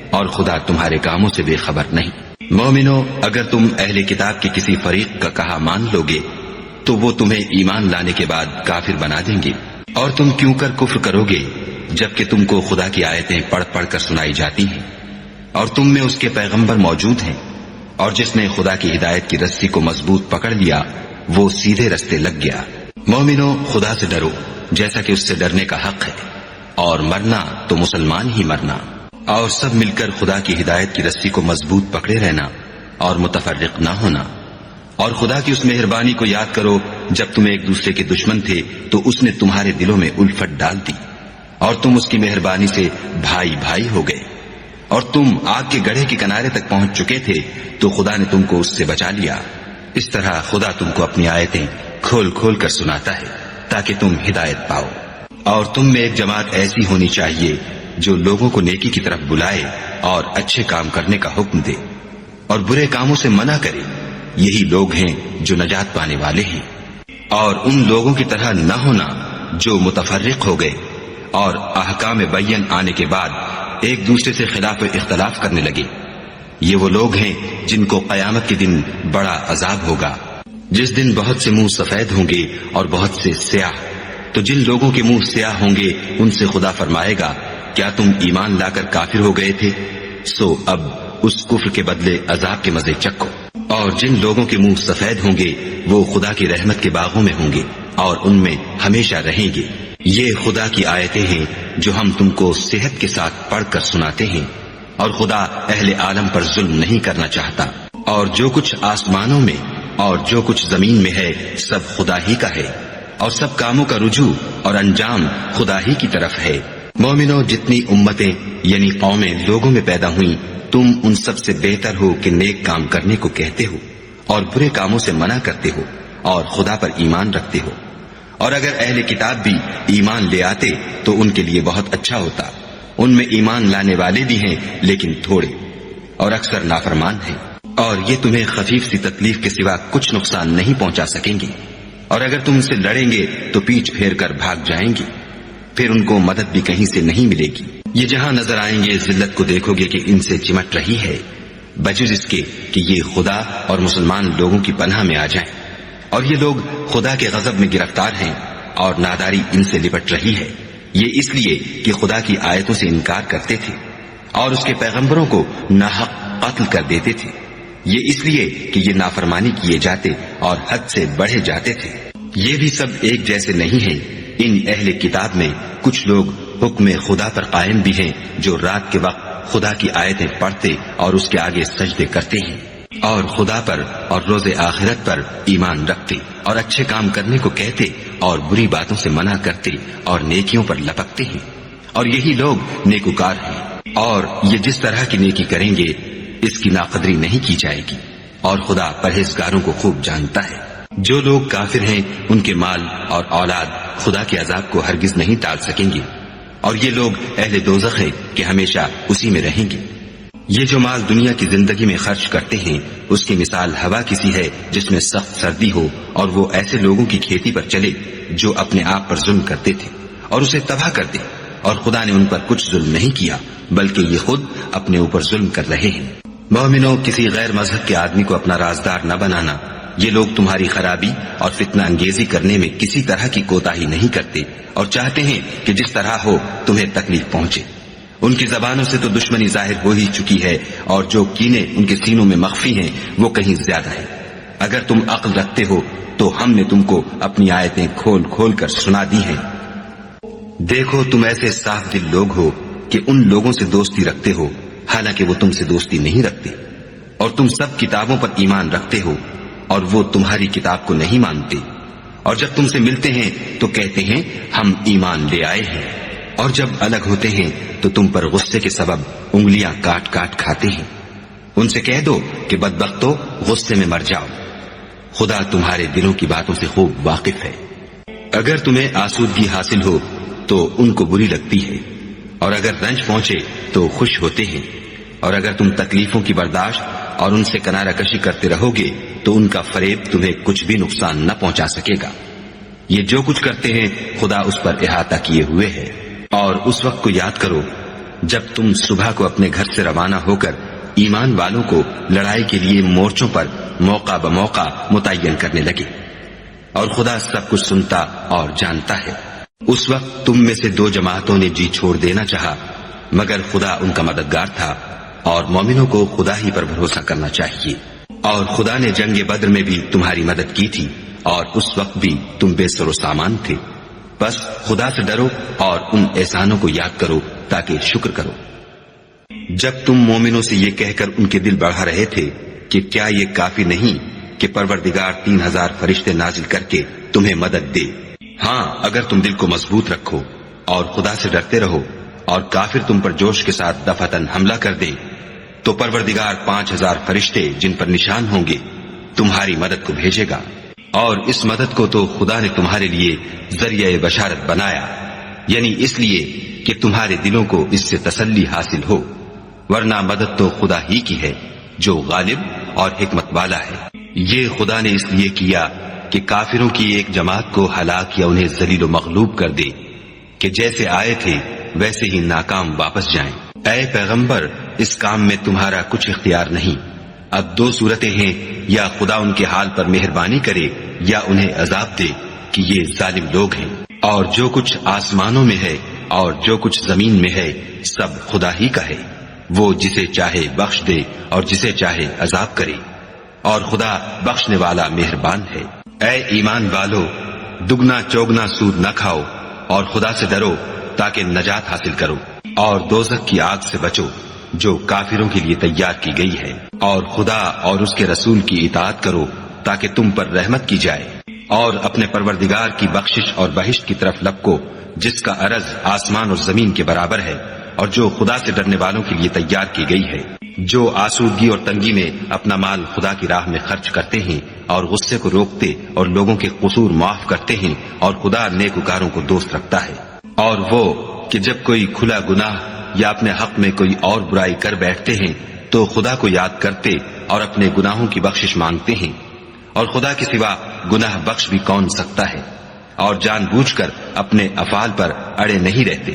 اور خدا تمہارے کاموں سے بے خبر نہیں۔ مومنو، اگر تم اہل کتاب کے کسی فریق کا کہا مان لو گے تو وہ تمہیں ایمان لانے کے بعد کافر بنا دیں گے، اور تم کیوں کر کفر کرو گے جبکہ تم کو خدا کی آیتیں پڑھ پڑھ کر سنائی جاتی ہیں اور تم میں اس کے پیغمبر موجود ہیں، اور جس نے خدا کی ہدایت کی رسی کو مضبوط پکڑ لیا وہ سیدھے رستے لگ گیا۔ مومنو، خدا سے ڈرو جیسا کہ اس سے ڈرنے کا حق ہے، اور مرنا تو مسلمان ہی مرنا، اور سب مل کر خدا کی ہدایت کی رسی کو مضبوط پکڑے رہنا اور متفرق نہ ہونا۔ اور خدا کی اس مہربانی کو یاد کرو جب تم ایک دوسرے کے دشمن تھے تو اس نے تمہارے دلوں میں الفت ڈال دی، اور تم اس کی مہربانی سے بھائی بھائی ہو گئے، اور تم آگ کے گڑھے کے کنارے تک پہنچ چکے تھے تو خدا نے تم کو اس سے بچا لیا۔ اس طرح خدا تم کو اپنی آیتیں کھول کھول کر سناتا ہے تاکہ تم ہدایت پاؤ۔ اور تم میں ایک جماعت ایسی ہونی چاہیے جو لوگوں کو نیکی کی طرف بلائے اور اچھے کام کرنے کا حکم دے اور برے کاموں سے منع کرے، یہی لوگ ہیں جو نجات پانے والے ہیں۔ اور ان لوگوں کی طرح نہ ہونا جو متفرق ہو گئے اور احکام بین آنے کے بعد ایک دوسرے سے خلاف اختلاف کرنے لگے، یہ وہ لوگ ہیں جن کو قیامت کے دن بڑا عذاب ہوگا، جس دن بہت سے منہ سفید ہوں گے اور بہت سے سیاہ۔ تو جن لوگوں کے منہ سیاہ ہوں گے ان سے خدا فرمائے گا، کیا تم ایمان لا کر کافر ہو گئے تھے؟ سو اب اس کفر کے بدلے عذاب کے مزے چکھو۔ اور جن لوگوں کے منہ سفید ہوں گے وہ خدا کی رحمت کے باغوں میں ہوں گے اور ان میں ہمیشہ رہیں گے۔ یہ خدا کی آیتیں ہیں جو ہم تم کو صحت کے ساتھ پڑھ کر سناتے ہیں، اور خدا اہل عالم پر ظلم نہیں کرنا چاہتا۔ اور جو کچھ آسمانوں میں اور جو کچھ زمین میں ہے سب خدا ہی کا ہے، اور سب کاموں کا رجوع اور انجام خدا ہی کی طرف ہے۔ مومنو، جتنی امتیں یعنی قومیں لوگوں میں پیدا ہوئیں، تم ان سب سے بہتر ہو کہ نیک کام کرنے کو کہتے ہو اور برے کاموں سے منع کرتے ہو اور خدا پر ایمان رکھتے ہو۔ اور اگر اہل کتاب بھی ایمان لے آتے تو ان کے لیے بہت اچھا ہوتا، ان میں ایمان لانے والے بھی ہیں لیکن تھوڑے، اور اکثر نافرمان ہیں، اور یہ تمہیں خفیف سی تکلیف کے سوا کچھ نقصان نہیں پہنچا سکیں گے، اور اگر تم ان سے لڑیں گے تو پیچھ پھیر کر بھاگ جائیں گے، پھر ان کو مدد بھی کہیں سے نہیں ملے گی۔ یہ جہاں نظر آئیں گے ذلت کو دیکھو گے کہ ان سے چمٹ رہی ہے، بجز اس کے کہ یہ خدا اور مسلمان لوگوں کی پناہ میں آ جائیں، اور یہ لوگ خدا کے غضب میں گرفتار ہیں اور ناداری ان سے لپٹ رہی ہے۔ یہ اس لیے کہ خدا کی آیتوں سے انکار کرتے تھے اور اس کے پیغمبروں کو ناحق قتل کر دیتے تھے، یہ اس لیے کہ یہ نافرمانی کیے جاتے اور حد سے بڑھے جاتے تھے۔ یہ بھی سب ایک جیسے نہیں ہیں، ان اہل کتاب میں کچھ لوگ حکم خدا پر قائم بھی ہیں، جو رات کے وقت خدا کی آیتیں پڑھتے اور اس کے آگے سجدے کرتے ہیں، اور خدا پر اور روز آخرت پر ایمان رکھتے اور اچھے کام کرنے کو کہتے اور بری باتوں سے منع کرتے اور نیکیوں پر لپکتے ہیں، اور یہی لوگ نیکوکار ہیں۔ اور یہ جس طرح کی نیکی کریں گے اس کی ناقدری نہیں کی جائے گی، اور خدا پرہیزگاروں کو خوب جانتا ہے۔ جو لوگ کافر ہیں ان کے مال اور اولاد خدا کے عذاب کو ہرگز نہیں ٹال سکیں گے، اور یہ لوگ اہل دوزخ ہیں کہ ہمیشہ اسی میں رہیں گے۔ یہ جو مال دنیا کی زندگی میں خرچ کرتے ہیں اس کی مثال ہوا کسی ہے جس میں سخت سردی ہو، اور وہ ایسے لوگوں کی کھیتی پر چلے جو اپنے آپ پر ظلم کرتے تھے اور اسے تباہ کر دے، اور خدا نے ان پر کچھ ظلم نہیں کیا بلکہ یہ خود اپنے اوپر ظلم کر رہے ہیں۔ مومنوں، کسی غیر مذہب کے آدمی کو اپنا رازدار نہ بنانا، یہ لوگ تمہاری خرابی اور فتنہ انگیزی کرنے میں کسی طرح کی کوتاہی نہیں کرتے اور چاہتے ہیں کہ جس طرح ہو تمہیں تکلیف پہنچے۔ ان کی زبانوں سے تو دشمنی ظاہر ہو ہی چکی ہے، اور جو کینے ان کے سینوں میں مخفی ہیں وہ کہیں زیادہ ہیں۔ اگر تم عقل رکھتے ہو تو ہم نے تم کو اپنی آیتیں کھول کھول کر سنا دی ہیں۔ دیکھو، تم ایسے صاف دل لوگ ہو کہ ان لوگوں سے دوستی رکھتے ہو حالانکہ وہ تم سے دوستی نہیں رکھتے، اور تم سب کتابوں پر ایمان رکھتے ہو اور وہ تمہاری کتاب کو نہیں مانتے، اور جب تم سے ملتے ہیں تو کہتے ہیں ہم ایمان لے آئے ہیں، اور جب الگ ہوتے ہیں تو تم پر غصے کے سبب انگلیاں کاٹ کاٹ کھاتے ہیں۔ ان سے کہہ دو کہ بدبختو، غصے میں مر جاؤ، خدا تمہارے دلوں کی باتوں سے خوب واقف ہے۔ اگر تمہیں آسودگی حاصل ہو تو ان کو بری لگتی ہے، اور اگر رنج پہنچے تو خوش ہوتے ہیں، اور اگر تم تکلیفوں کی برداشت اور ان سے کنارہ کشی کرتے رہو گے تو ان کا فریب تمہیں کچھ بھی نقصان نہ پہنچا سکے گا۔ یہ جو کچھ کرتے ہیں خدا اس پر احاطہ کیے ہوئے ہے۔ اور اس وقت کو یاد کرو جب تم صبح کو اپنے گھر سے روانہ ہو کر ایمان والوں کو لڑائی کے لیے مورچوں پر موقع بموقع متعین کرنے لگے، اور خدا سب کچھ سنتا اور جانتا ہے۔ اس وقت تم میں سے 2 جماعتوں نے جی چھوڑ دینا چاہا، مگر خدا ان کا مددگار تھا، اور مومنوں کو خدا ہی پر بھروسہ کرنا چاہیے۔ اور خدا نے جنگ بدر میں بھی تمہاری مدد کی تھی، اور اس وقت بھی تم بے سر و سامان تھے۔ بس خدا سے ڈرو اور ان احسانوں کو یاد کرو تاکہ شکر کرو۔ جب تم مومنوں سے یہ کہہ کر ان کے دل بڑھا رہے تھے کہ کیا یہ کافی نہیں کہ پروردگار 3000 فرشتے نازل کر کے تمہیں مدد دے؟ ہاں، اگر تم دل کو مضبوط رکھو اور خدا سے ڈرتے رہو اور کافر تم پر جوش کے ساتھ دفعتاً حملہ کر دے تو پروردگار 5000 فرشتے جن پر نشان ہوں گے تمہاری مدد کو بھیجے گا، اور اس مدد کو تو خدا نے تمہارے لیے ذریعہ بشارت بنایا، یعنی اس لیے کہ تمہارے دلوں کو اس سے تسلی حاصل ہو، ورنہ مدد تو خدا ہی کی ہے جو غالب اور حکمت والا ہے۔ یہ خدا نے اس لیے کیا کہ کافروں کی ایک جماعت کو ہلاک یا انہیں ذلیل و مغلوب کر دے کہ جیسے آئے تھے ویسے ہی ناکام واپس جائیں۔ اے پیغمبر، اس کام میں تمہارا کچھ اختیار نہیں۔ اب 2 صورتیں ہیں، یا خدا ان کے حال پر مہربانی کرے یا انہیں عذاب دے کہ یہ ظالم لوگ ہیں۔ اور جو کچھ آسمانوں میں ہے اور جو کچھ زمین میں ہے سب خدا ہی کا ہے، وہ جسے چاہے بخش دے اور جسے چاہے عذاب کرے، اور خدا بخشنے والا مہربان ہے۔ اے ایمان والو، دگنا چوگنا سود نہ کھاؤ اور خدا سے ڈرو تاکہ نجات حاصل کرو، اور دوزخ کی آگ سے بچو جو کافروں کے لیے تیار کی گئی ہے، اور خدا اور اس کے رسول کی اطاعت کرو تاکہ تم پر رحمت کی جائے، اور اپنے پروردگار کی بخشش اور بہشت کی طرف لپکو جس کا عرض آسمان اور زمین کے برابر ہے، اور جو خدا سے ڈرنے والوں کے لیے تیار کی گئی ہے۔ جو آسودگی اور تنگی میں اپنا مال خدا کی راہ میں خرچ کرتے ہیں اور غصے کو روکتے اور لوگوں کے قصور معاف کرتے ہیں، اور خدا نیکوکاروں کو دوست رکھتا ہے۔ اور وہ کہ جب کوئی کھلا گناہ یا اپنے حق میں کوئی اور برائی کر بیٹھتے ہیں تو خدا کو یاد کرتے اور اپنے گناہوں کی بخشش مانگتے ہیں، اور خدا کے سوا گناہ بخش بھی کون سکتا ہے، اور جان بوجھ کر اپنے افعال پر اڑے نہیں رہتے۔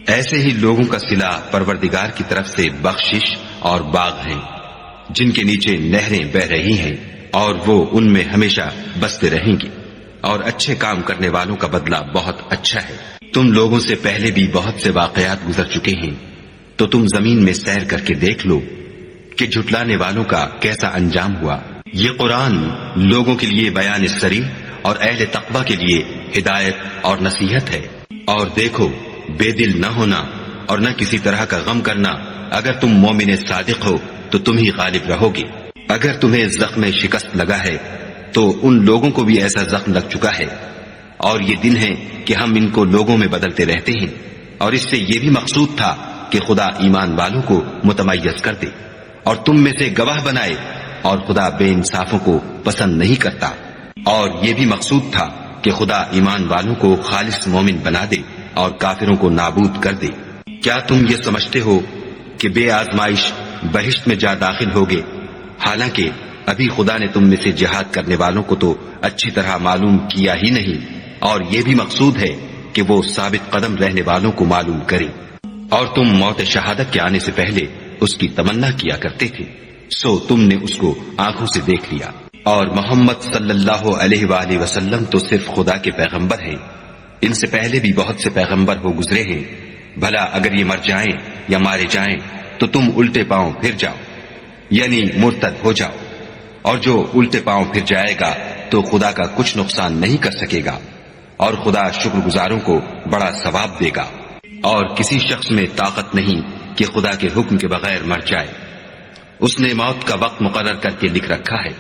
ایسے ہی لوگوں کا صلہ پروردگار کی طرف سے بخشش اور باغ ہیں جن کے نیچے نہریں بہ رہی ہیں، اور وہ ان میں ہمیشہ بستے رہیں گے، اور اچھے کام کرنے والوں کا بدلہ بہت اچھا ہے۔ تم لوگوں سے پہلے بھی بہت سے واقعات گزر چکے ہیں، تو تم زمین میں سیر کر کے دیکھ لو کہ جھٹلانے والوں کا کیسا انجام ہوا۔ یہ قرآن لوگوں کے لیے بیان صریح اور اہل تقوی کے لیے ہدایت اور نصیحت ہے۔ اور دیکھو، بے دل نہ ہونا اور نہ کسی طرح کا غم کرنا، اگر تم مومن صادق ہو تو تم ہی غالب رہو گے۔ اگر تمہیں زخم شکست لگا ہے تو ان لوگوں کو بھی ایسا زخم لگ چکا ہے، اور یہ دن ہے کہ ہم ان کو لوگوں میں بدلتے رہتے ہیں، اور اس سے یہ بھی مقصود تھا کہ خدا ایمان والوں کو متمیز کر دے اور تم میں سے گواہ بنائے، اور خدا بے انصافوں کو پسند نہیں کرتا۔ اور یہ بھی مقصود تھا کہ خدا ایمان والوں کو خالص مومن بنا دے اور کافروں کو نابود کر دے۔ کیا تم یہ سمجھتے ہو کہ بے آزمائش بہشت میں جا داخل ہوگے، حالانکہ ابھی خدا نے تم میں سے جہاد کرنے والوں کو تو اچھی طرح معلوم کیا ہی نہیں، اور یہ بھی مقصود ہے کہ وہ ثابت قدم رہنے والوں کو معلوم کرے۔ اور تم موت شہادت کے آنے سے پہلے اس کی تمنا کیا کرتے تھے، سو تم نے اس کو آنکھوں سے دیکھ لیا۔ اور محمد صلی اللہ علیہ وآلہ وسلم تو صرف خدا کے پیغمبر ہیں، ان سے پہلے بھی بہت سے پیغمبر ہو گزرے ہیں، بھلا اگر یہ مر جائیں یا مارے جائیں تو تم الٹے پاؤں پھر جاؤ، یعنی مرتد ہو جاؤ، اور جو الٹے پاؤں پھر جائے گا تو خدا کا کچھ نقصان نہیں کر سکے گا، اور خدا شکر گزاروں کو بڑا ثواب دے گا۔ اور کسی شخص میں طاقت نہیں کہ خدا کے حکم کے بغیر مر جائے، اس نے موت کا وقت مقرر کر کے لکھ رکھا ہے،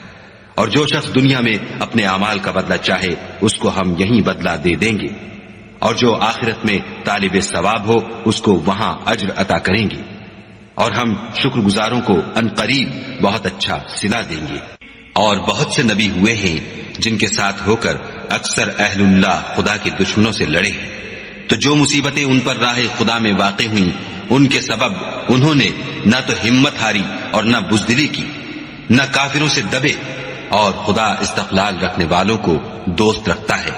اور جو شخص دنیا میں اپنے اعمال کا بدلہ چاہے اس کو ہم یہیں بدلہ دے دیں گے، اور جو آخرت میں طالب ثواب ہو اس کو وہاں اجر عطا کریں گے، اور ہم شکر گزاروں کو عنقریب بہت اچھا صلہ دیں گے۔ اور بہت سے نبی ہوئے ہیں جن کے ساتھ ہو کر اکثر اہل اللہ خدا کے دشمنوں سے لڑے ہیں، تو جو مصیبتیں ان پر راہ خدا میں واقع ہوئیں ان کے سبب انہوں نے نہ تو ہمت ہاری اور نہ بزدلی کی، نہ کافروں سے دبے، اور خدا استقلال رکھنے والوں کو دوست رکھتا ہے۔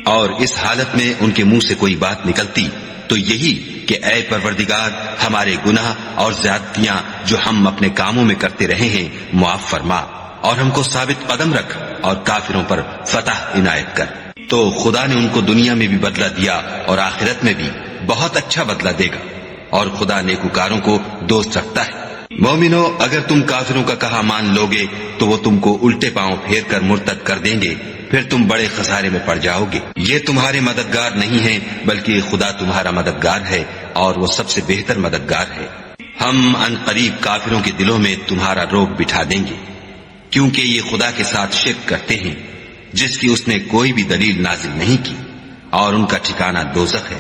اور اس حالت میں ان کے منہ سے کوئی بات نکلتی تو یہی کہ اے پروردگار، ہمارے گناہ اور زیادتیاں جو ہم اپنے کاموں میں کرتے رہے ہیں معاف فرما، اور ہم کو ثابت قدم رکھ اور کافروں پر فتح عنایت کر۔ تو خدا نے ان کو دنیا میں بھی بدلہ دیا اور آخرت میں بھی بہت اچھا بدلہ دے گا، اور خدا نیکوکاروں کو دوست رکھتا ہے۔ مومنو، اگر تم کافروں کا کہا مان لوگے تو وہ تم کو الٹے پاؤں پھیر کر مرتد کر دیں گے، پھر تم بڑے خسارے میں پڑ جاؤ گے۔ یہ تمہارے مددگار نہیں ہیں بلکہ خدا تمہارا مددگار ہے، اور وہ سب سے بہتر مددگار ہے۔ ہم ان قریب کافروں کے دلوں میں تمہارا روب بٹھا دیں گے، کیونکہ یہ خدا کے ساتھ شرک کرتے ہیں جس کی اس نے کوئی بھی دلیل نازل نہیں کی، اور ان کا ٹھکانہ دوزخ ہے،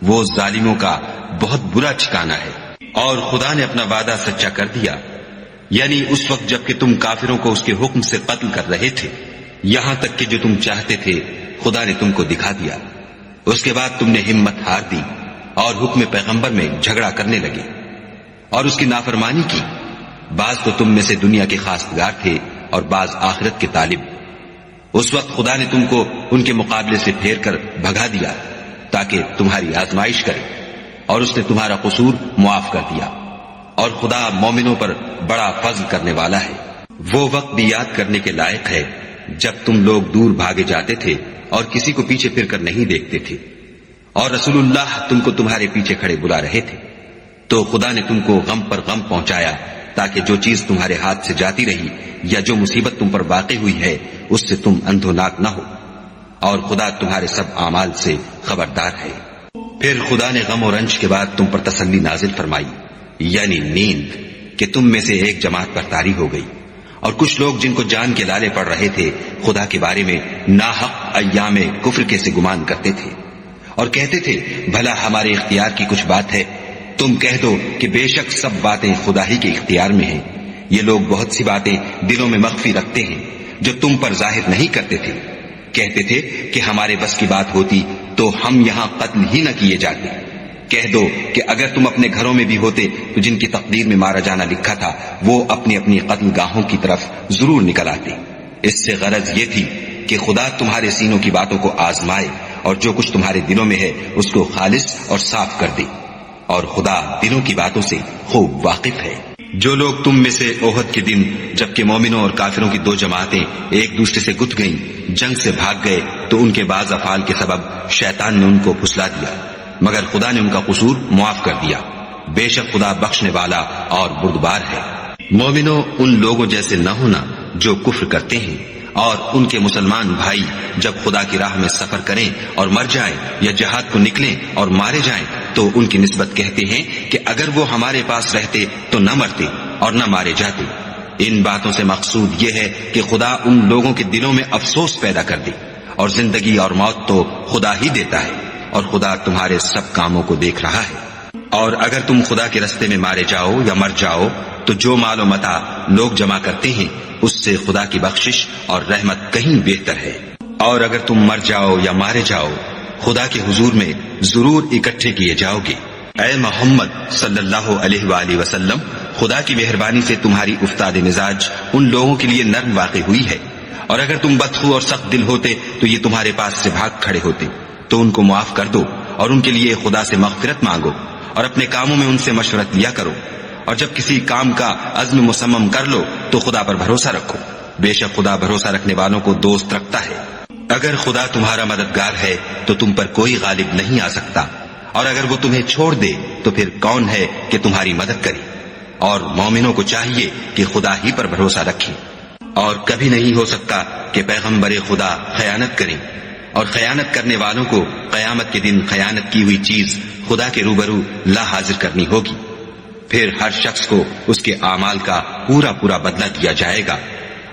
وہ ظالموں کا بہت برا ٹھکانہ ہے۔ اور خدا نے اپنا وعدہ سچا کر دیا، یعنی اس وقت جب کہ تم کافروں کو اس کے حکم سے قتل کر رہے تھے، یہاں تک کہ جو تم چاہتے تھے خدا نے تم کو دکھا دیا۔ اس کے بعد تم نے ہمت ہار دی اور حکم پیغمبر میں جھگڑا کرنے لگے اور اس کی نافرمانی کی۔ بعض تو تم میں سے دنیا کے خواستگار تھے اور بعض آخرت کے طالب۔ اس وقت خدا نے تم کو ان کے مقابلے سے پھیر کر بھگا دیا تاکہ تمہاری آزمائش کرے، اور اس نے تمہارا قصور معاف کر دیا، اور خدا مومنوں پر بڑا فضل کرنے والا ہے۔ وہ وقت بھی یاد کرنے کے لائق ہے جب تم لوگ دور بھاگے جاتے تھے اور کسی کو پیچھے پھر کر نہیں دیکھتے تھے، اور رسول اللہ تم کو تمہارے پیچھے کھڑے بلا رہے تھے، تو خدا نے تم کو غم پر غم پہنچایا تاکہ جو چیز تمہارے ہاتھ سے جاتی رہی یا جو مصیبت تم پر واقع ہوئی ہے اس سے تم اندھوناک نہ ہو، اور خدا تمہارے سب اعمال سے خبردار ہے۔ پھر خدا نے غم و رنج کے بعد تم پر تسلی نازل فرمائی، یعنی نیند، کہ تم میں سے ایک جماعت پر طاری ہو گئی، اور کچھ لوگ جن کو جان کے لالے پڑ رہے تھے خدا کے بارے میں ناحق ایام کفر کے سے گمان کرتے تھے، اور کہتے تھے بھلا ہمارے اختیار کی کچھ بات ہے؟ تم کہہ دو کہ بے شک سب باتیں خدا ہی کے اختیار میں ہیں۔ یہ لوگ بہت سی باتیں دلوں میں مخفی رکھتے ہیں جو تم پر ظاہر نہیں کرتے تھے۔ کہتے تھے کہ ہمارے بس کی بات ہوتی تو ہم یہاں قتل ہی نہ کیے جاتے، کہہ دو کہ اگر تم اپنے گھروں میں بھی ہوتے تو جن کی تقدیر میں مارا جانا لکھا تھا وہ اپنی اپنی قتل گاہوں کی طرف ضرور نکل آتے۔ اس سے غرض یہ تھی کہ خدا تمہارے سینوں کی باتوں کو آزمائے اور جو کچھ تمہارے دلوں میں ہے اس کو خالص اور صاف کر دے، اور خدا دلوں کی باتوں سے خوب واقف ہے۔ جو لوگ تم میں سے احد کے دن جبکہ مومنوں اور کافروں کی دو جماعتیں ایک دوسرے سے گت گئیں جنگ سے بھاگ گئے تو ان کے بعض افعال کے سبب شیطان نے ان کو پھسلا دیا، مگر خدا نے ان کا قصور معاف کر دیا۔ بے شک خدا بخشنے والا اور بردبار ہے۔ مومنوں، ان لوگوں جیسے نہ ہونا جو کفر کرتے ہیں، اور ان کے مسلمان بھائی جب خدا کی راہ میں سفر کریں اور مر جائیں یا جہاد کو نکلیں اور مارے جائیں تو ان کی نسبت کہتے ہیں کہ اگر وہ ہمارے پاس رہتے تو نہ مرتے اور نہ مارے جاتے۔ ان باتوں سے مقصود یہ ہے کہ خدا ان لوگوں کے دلوں میں افسوس پیدا کر دے، اور زندگی اور موت تو خدا ہی دیتا ہے، اور خدا تمہارے سب کاموں کو دیکھ رہا ہے۔ اور اگر تم خدا کے رستے میں مارے جاؤ یا مر جاؤ تو جو مال و متاع لوگ جمع کرتے ہیں اس سے خدا کی بخشش اور رحمت کہیں بہتر ہے۔ اور اگر تم مر جاؤ یا مارے جاؤ خدا کے حضور میں ضرور اکٹھے کیے جاؤ گے۔ اے محمد صلی اللہ علیہ وآلہ وسلم، خدا کی مہربانی سے تمہاری افتاد مزاج ان لوگوں کے لیے نرم واقع ہوئی ہے، اور اگر تم بدخو اور سخت دل ہوتے تو یہ تمہارے پاس سے بھاگ کھڑے ہوتے۔ تو ان کو معاف کر دو اور ان کے لیے خدا سے مغفرت مانگو، اور اپنے کاموں میں ان سے مشورت لیا کرو، اور جب کسی کام کا عزم مصمم کر لو تو خدا پر بھروسہ رکھو، بے شک خدا بھروسہ رکھنے والوں کو دوست رکھتا ہے۔ اگر خدا تمہارا مددگار ہے تو تم پر کوئی غالب نہیں آ سکتا، اور اگر وہ تمہیں چھوڑ دے تو پھر کون ہے کہ تمہاری مدد کرے؟ اور مومنوں کو چاہیے کہ خدا ہی پر بھروسہ رکھیں، اور کبھی نہیں ہو سکتا کہ پیغمبر خدا خیانت کریں، اور خیانت کرنے والوں کو قیامت کے دن خیانت کی ہوئی چیز خدا کے روبرو لا حاضر کرنی ہوگی، پھر ہر شخص کو اس کے اعمال کا پورا پورا بدلہ دیا جائے گا،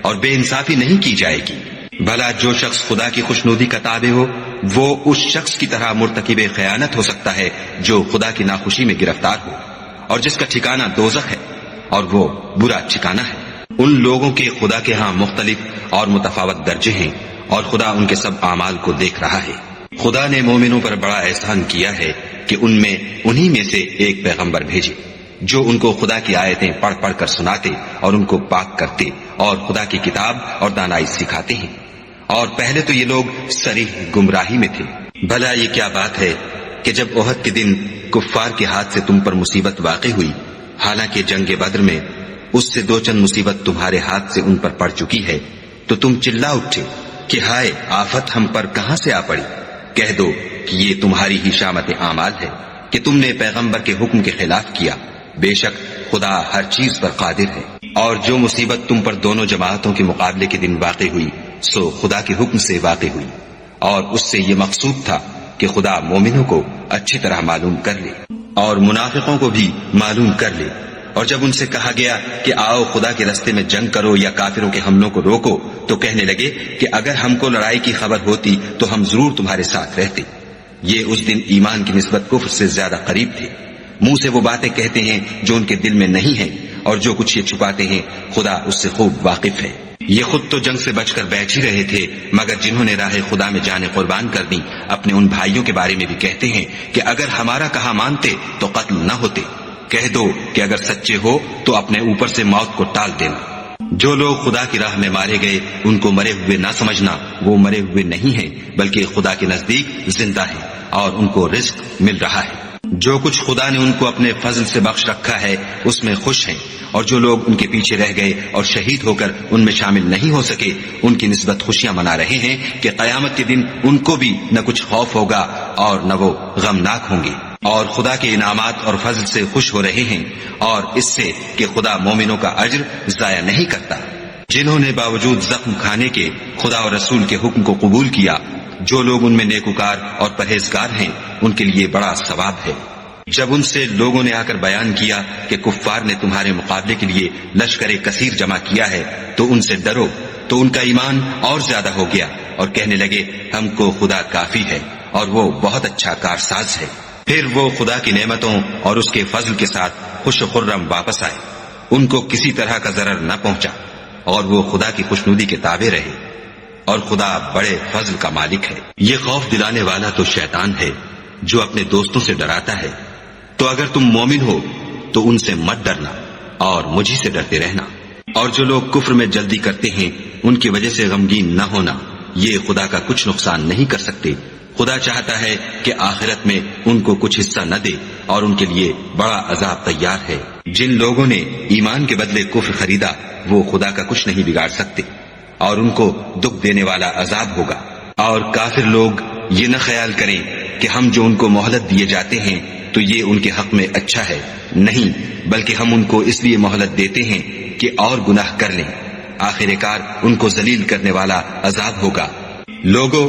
اور بے انصافی نہیں کی جائے گی۔ بھلا جو شخص خدا کی خوشنودی کا تابع ہو وہ اس شخص کی طرح مرتکب خیانت ہو سکتا ہے جو خدا کی ناخوشی میں گرفتار ہو، اور جس کا ٹھکانہ دوزخ ہے، اور وہ برا ٹھکانہ ہے۔ ان لوگوں کے خدا کے ہاں مختلف اور متفاوت درجے ہیں، اور خدا ان کے سب اعمال کو دیکھ رہا ہے۔ خدا نے مومنوں پر بڑا احسان کیا ہے کہ ان میں انہی میں سے ایک پیغمبر بھیجے جو ان کو خدا کی آیتیں پڑھ پڑھ کر سناتے اور ان کو پاک کرتے اور خدا کی کتاب اور دانائی سکھاتے ہیں، اور پہلے تو یہ لوگ صریح گمراہی میں تھے۔ بھلا یہ کیا بات ہے کہ جب احد کے دن کفار کے ہاتھ سے تم پر مصیبت واقع ہوئی، حالانکہ جنگ بدر میں اس سے دو چند مصیبت تمہارے ہاتھ سے ان پر پڑ چکی ہے، تو تم چلا اٹھے کہ ہائے آفت ہم پر کہاں سے آ پڑی۔ کہہ دو کہ یہ تمہاری ہی شامت اعمال ہے کہ تم نے پیغمبر کے حکم کے خلاف کیا، بے شک خدا ہر چیز پر قادر ہے۔ اور جو مصیبت تم پر دونوں جماعتوں کے مقابلے کے دن واقع ہوئی سو خدا کے حکم سے واقع ہوئی، اور اس سے یہ مقصود تھا کہ خدا مومنوں کو اچھی طرح معلوم کر لے اور منافقوں کو بھی معلوم کر لے۔ اور جب ان سے کہا گیا کہ آؤ خدا کے راستے میں جنگ کرو یا کافروں کے حملوں کو روکو تو کہنے لگے کہ اگر ہم کو لڑائی کی خبر ہوتی تو ہم ضرور تمہارے ساتھ رہتے۔ یہ اس دن ایمان کی نسبت کفر سے زیادہ قریب تھے۔ منہ سے وہ باتیں کہتے ہیں جو ان کے دل میں نہیں ہیں، اور جو کچھ یہ چھپاتے ہیں خدا اس سے خوب واقف ہے۔ یہ خود تو جنگ سے بچ کر بیٹھ ہی رہے تھے، مگر جنہوں نے راہ خدا میں جانیں قربان کر دی اپنے ان بھائیوں کے بارے میں بھی کہتے ہیں کہ اگر ہمارا کہا مانتے تو قتل نہ ہوتے۔ کہہ دو کہ اگر سچے ہو تو اپنے اوپر سے موت کو ٹال دینا۔ جو لوگ خدا کی راہ میں مارے گئے ان کو مرے ہوئے نہ سمجھنا، وہ مرے ہوئے نہیں ہیں بلکہ خدا کے نزدیک زندہ ہیں اور ان کو رزق مل رہا ہے۔ جو کچھ خدا نے ان کو اپنے فضل سے بخش رکھا ہے اس میں خوش ہیں، اور جو لوگ ان کے پیچھے رہ گئے اور شہید ہو کر ان میں شامل نہیں ہو سکے ان کی نسبت خوشیاں منا رہے ہیں کہ قیامت کے دن ان کو بھی نہ کچھ خوف ہوگا اور نہ وہ غمناک ہوں گے، اور خدا کے انعامات اور فضل سے خوش ہو رہے ہیں، اور اس سے کہ خدا مومنوں کا اجر ضائع نہیں کرتا۔ جنہوں نے باوجود زخم کھانے کے خدا اور رسول کے حکم کو قبول کیا، جو لوگ ان میں نیکوکار اور پرہیزگار ہیں ان کے لیے بڑا ثواب ہے۔ جب ان سے لوگوں نے آ کر بیان کیا کہ کفار نے تمہارے مقابلے کے لیے لشکر کثیر جمع کیا ہے تو ان سے ڈرو، تو ان کا ایمان اور زیادہ ہو گیا اور کہنے لگے ہم کو خدا کافی ہے اور وہ بہت اچھا کارساز ہے۔ پھر وہ خدا کی نعمتوں اور اس کے فضل کے ساتھ خوش و خرم واپس آئے، ان کو کسی طرح کا ضرر نہ پہنچا، اور وہ خدا کی خوشنودی کے تابع رہے، اور خدا بڑے فضل کا مالک ہے۔ یہ خوف دلانے والا تو شیطان ہے جو اپنے دوستوں سے ڈراتا ہے تو اگر تم مومن ہو تو ان سے مت ڈرنا اور مجھی سے ڈرتے رہنا. اور جو لوگ کفر میں جلدی کرتے ہیں ان کی وجہ سے غمگین نہ ہونا، یہ خدا کا کچھ نقصان نہیں کر سکتے. خدا چاہتا ہے کہ آخرت میں ان کو کچھ حصہ نہ دے اور ان کے لیے بڑا عذاب تیار ہے. جن لوگوں نے ایمان کے بدلے کفر خریدا وہ خدا کا کچھ نہیں بگاڑ سکتے اور ان کو دکھ دینے والا عذاب ہوگا. اور کافر لوگ یہ نہ خیال کریں کہ ہم جو ان کو مہلت دیے جاتے ہیں تو یہ ان کے حق میں اچھا ہے. نہیں، بلکہ ہم ان کو اس لیے مہلت دیتے ہیں کہ اور گناہ کر لیں. آخر کار ان کو ذلیل کرنے والا عذاب ہوگا. لوگوں،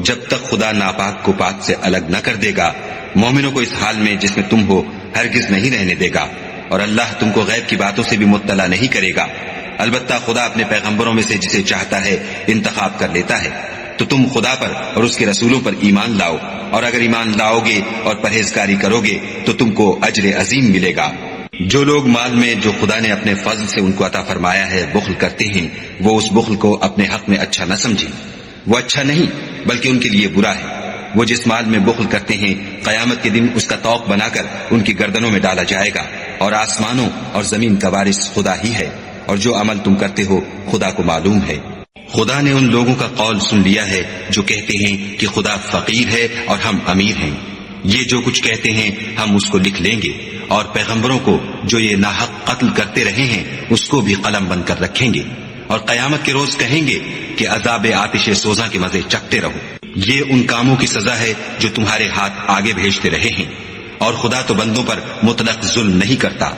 جب تک خدا ناپاک کو پاک سے الگ نہ کر دے گا، مومنوں کو اس حال میں جس میں تم ہو ہرگز نہیں رہنے دے گا. اور اللہ تم کو غیب کی باتوں سے بھی مطلع نہیں کرے گا. البتہ خدا اپنے پیغمبروں میں سے جسے چاہتا ہے انتخاب کر لیتا ہے. تو تم خدا پر اور اس کے رسولوں پر ایمان لاؤ، اور اگر ایمان لاؤ گے اور پرہیزگاری کرو گے تو تم کو اجر عظیم ملے گا. جو لوگ مال میں جو خدا نے اپنے فضل سے ان کو عطا فرمایا ہے بخل کرتے ہیں، وہ اس بخل کو اپنے حق میں اچھا نہ سمجھیں. وہ اچھا نہیں بلکہ ان کے لیے برا ہے. وہ جس مال میں بخل کرتے ہیں قیامت کے دن اس کا طوق بنا کر ان کی گردنوں میں ڈالا جائے گا. اور آسمانوں اور زمین کا وارث خدا ہی ہے، اور جو عمل تم کرتے ہو خدا کو معلوم ہے. خدا نے ان لوگوں کا قول سن لیا ہے جو کہتے ہیں کہ خدا فقیر ہے اور ہم امیر ہیں. یہ جو کچھ کہتے ہیں ہم اس کو لکھ لیں گے، اور پیغمبروں کو جو یہ ناحق قتل کرتے رہے ہیں اس کو بھی قلم بند کر رکھیں گے. اور قیامت کے روز کہیں گے کہ عذاب آتش سوزاں کے مزے چکھتے رہو. یہ ان کاموں کی سزا ہے جو تمہارے ہاتھ آگے بھیجتے رہے ہیں، اور خدا تو بندوں پر مطلق ظلم نہیں کرتا.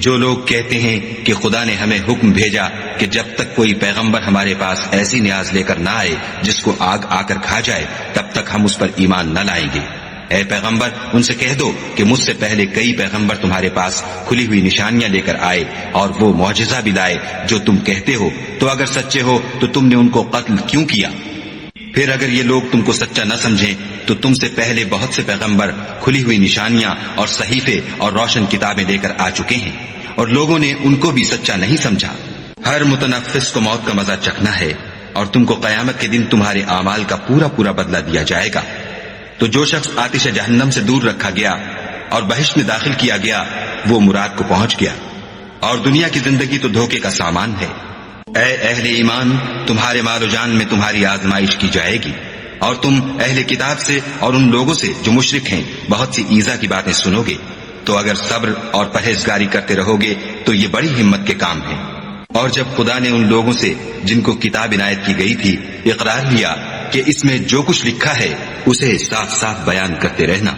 جو لوگ کہتے ہیں کہ خدا نے ہمیں حکم بھیجا کہ جب تک کوئی پیغمبر ہمارے پاس ایسی نیاز لے کر نہ آئے جس کو آگ آ کر کھا جائے تب تک ہم اس پر ایمان نہ لائیں گے. اے پیغمبر ان سے کہہ دو کہ مجھ سے پہلے کئی پیغمبر تمہارے پاس کھلی ہوئی نشانیاں لے کر آئے اور وہ معجزہ بھی لائے جو تم کہتے ہو. تو اگر سچے ہو تو تم نے ان کو قتل کیوں کیا؟ پھر اگر یہ لوگ تم کو سچا نہ سمجھیں تو تم سے پہلے بہت سے پیغمبر کھلی ہوئی نشانیاں اور صحیفے اور روشن کتابیں لے کر آ چکے ہیں، اور لوگوں نے ان کو بھی سچا نہیں سمجھا. ہر متنفس کو موت کا مزہ چکھنا ہے، اور تم کو قیامت کے دن تمہارے اعمال کا پورا پورا بدلہ دیا جائے گا. تو جو شخص آتش جہنم سے دور رکھا گیا اور بہشت میں داخل کیا گیا وہ مراد کو پہنچ گیا، اور دنیا کی زندگی تو دھوکے کا سامان ہے. اے اہل ایمان، تمہارے مال و جان میں تمہاری آزمائش کی جائے گی، اور تم اہل کتاب سے اور ان لوگوں سے جو مشرک ہیں بہت سی ایذا کی باتیں سنو گے. تو اگر صبر اور پرہیزگاری کرتے رہو گے تو یہ بڑی ہمت کے کام ہیں. اور جب خدا نے ان لوگوں سے جن کو کتاب عنایت کی گئی تھی اقرار لیا کہ اس میں جو کچھ لکھا ہے اسے صاف صاف بیان کرتے رہنا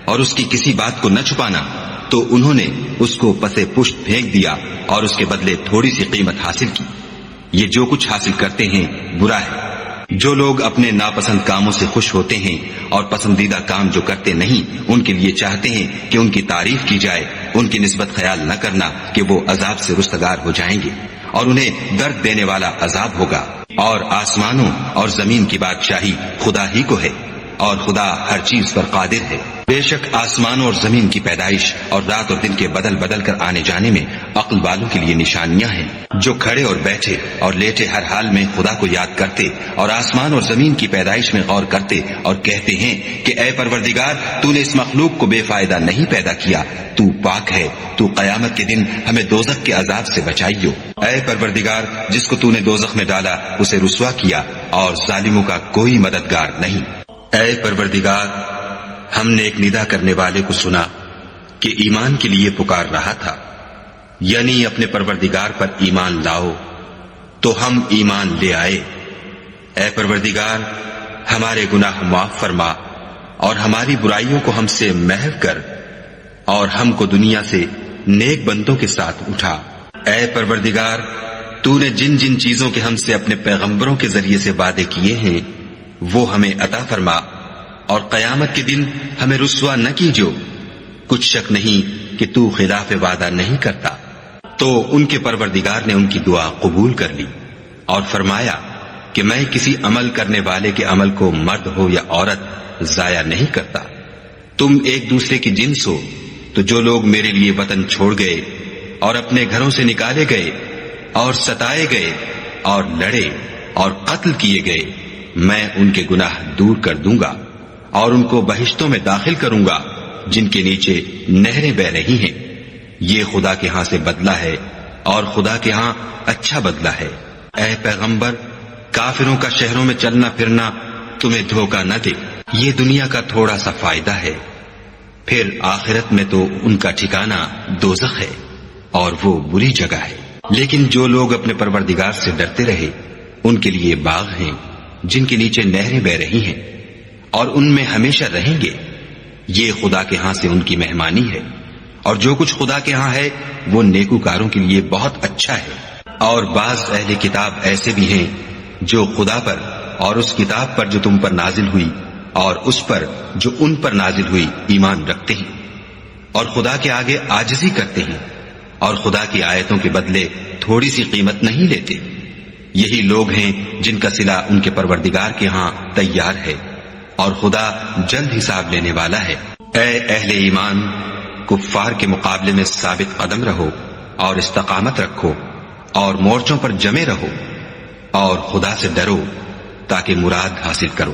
اور اس کی کسی بات کو نہ چھپانا، تو انہوں نے اس کو پسے پشت پھینک دیا اور اس کے بدلے تھوڑی سی قیمت حاصل کی. یہ جو کچھ حاصل کرتے ہیں برا ہے. جو لوگ اپنے ناپسند کاموں سے خوش ہوتے ہیں اور پسندیدہ کام جو کرتے نہیں ان کے لیے چاہتے ہیں کہ ان کی تعریف کی جائے، ان کی نسبت خیال نہ کرنا کہ وہ عذاب سے رستگار ہو جائیں گے اور انہیں درد دینے والا عذاب ہوگا. اور آسمانوں اور زمین کی بادشاہی خدا ہی کو ہے، اور خدا ہر چیز پر قادر ہے. بے شک آسمانوں اور زمین کی پیدائش اور رات اور دن کے بدل بدل کر آنے جانے میں عقل والوں کے لیے نشانیاں ہیں، جو کھڑے اور بیٹھے اور لیٹے ہر حال میں خدا کو یاد کرتے اور آسمان اور زمین کی پیدائش میں غور کرتے اور کہتے ہیں کہ اے پروردگار، تو نے اس مخلوق کو بے فائدہ نہیں پیدا کیا، تو پاک ہے، تو قیامت کے دن ہمیں دوزخ کے عذاب سے بچائیو. اے پروردگار، جس کو تو نے دوزخ میں ڈالا اسے رسوا کیا اور ظالموں کا کوئی مددگار نہیں. اے پروردگار، ہم نے ایک ندا کرنے والے کو سنا کہ ایمان کے لیے پکار رہا تھا، یعنی اپنے پروردگار پر ایمان لاؤ، تو ہم ایمان لے آئے. اے پروردگار، ہمارے گناہ معاف فرما اور ہماری برائیوں کو ہم سے محو کر، اور ہم کو دنیا سے نیک بندوں کے ساتھ اٹھا. اے پروردگار، تو نے جن جن چیزوں کے ہم سے اپنے پیغمبروں کے ذریعے سے وعدے کیے ہیں وہ ہمیں عطا فرما، اور قیامت کے دن ہمیں رسوا نہ کیجو. کچھ شک نہیں کہ تو خلاف وعدہ نہیں کرتا. تو ان کے پروردگار نے ان کی دعا قبول کر لی اور فرمایا کہ میں کسی عمل کرنے والے کے عمل کو مرد ہو یا عورت ضائع نہیں کرتا. تم ایک دوسرے کی جنس ہو، تو جو لوگ میرے لیے وطن چھوڑ گئے اور اپنے گھروں سے نکالے گئے اور ستائے گئے اور لڑے اور قتل کیے گئے، میں ان کے گناہ دور کر دوں گا اور ان کو بہشتوں میں داخل کروں گا، جن کے نیچے نہریں بہ رہی ہیں، یہ خدا کے ہاں سے بدلہ ہے اور خدا کے ہاں اچھا بدلہ ہے۔ اے پیغمبر، کافروں کا شہروں میں چلنا پھرنا تمہیں دھوکہ نہ دے، یہ دنیا کا تھوڑا سا فائدہ ہے، پھر آخرت میں تو ان کا ٹھکانہ دوزخ ہے اور وہ بری جگہ ہے۔ لیکن جو لوگ اپنے پروردگار سے ڈرتے رہے ان کے لیے باغ ہیں جن کے نیچے نہریں بہ رہی ہیں اور ان میں ہمیشہ رہیں گے، یہ خدا کے ہاں سے ان کی مہمانی ہے، اور جو کچھ خدا کے ہاں ہے وہ نیکوکاروں کے لیے بہت اچھا ہے۔ اور بعض اہل کتاب ایسے بھی ہیں جو خدا پر اور اس کتاب پر جو تم پر نازل ہوئی اور اس پر جو ان پر نازل ہوئی ایمان رکھتے ہیں، اور خدا کے آگے عاجزی کرتے ہیں اور خدا کی آیتوں کے بدلے تھوڑی سی قیمت نہیں لیتے۔ یہی لوگ ہیں جن کا صلہ ان کے پروردگار کے ہاں تیار ہے، اور خدا جلد حساب لینے والا ہے۔ اے اہل ایمان، کفار کے مقابلے میں ثابت قدم رہو اور استقامت رکھو اور مورچوں پر جمے رہو، اور خدا سے ڈرو تاکہ مراد حاصل کرو۔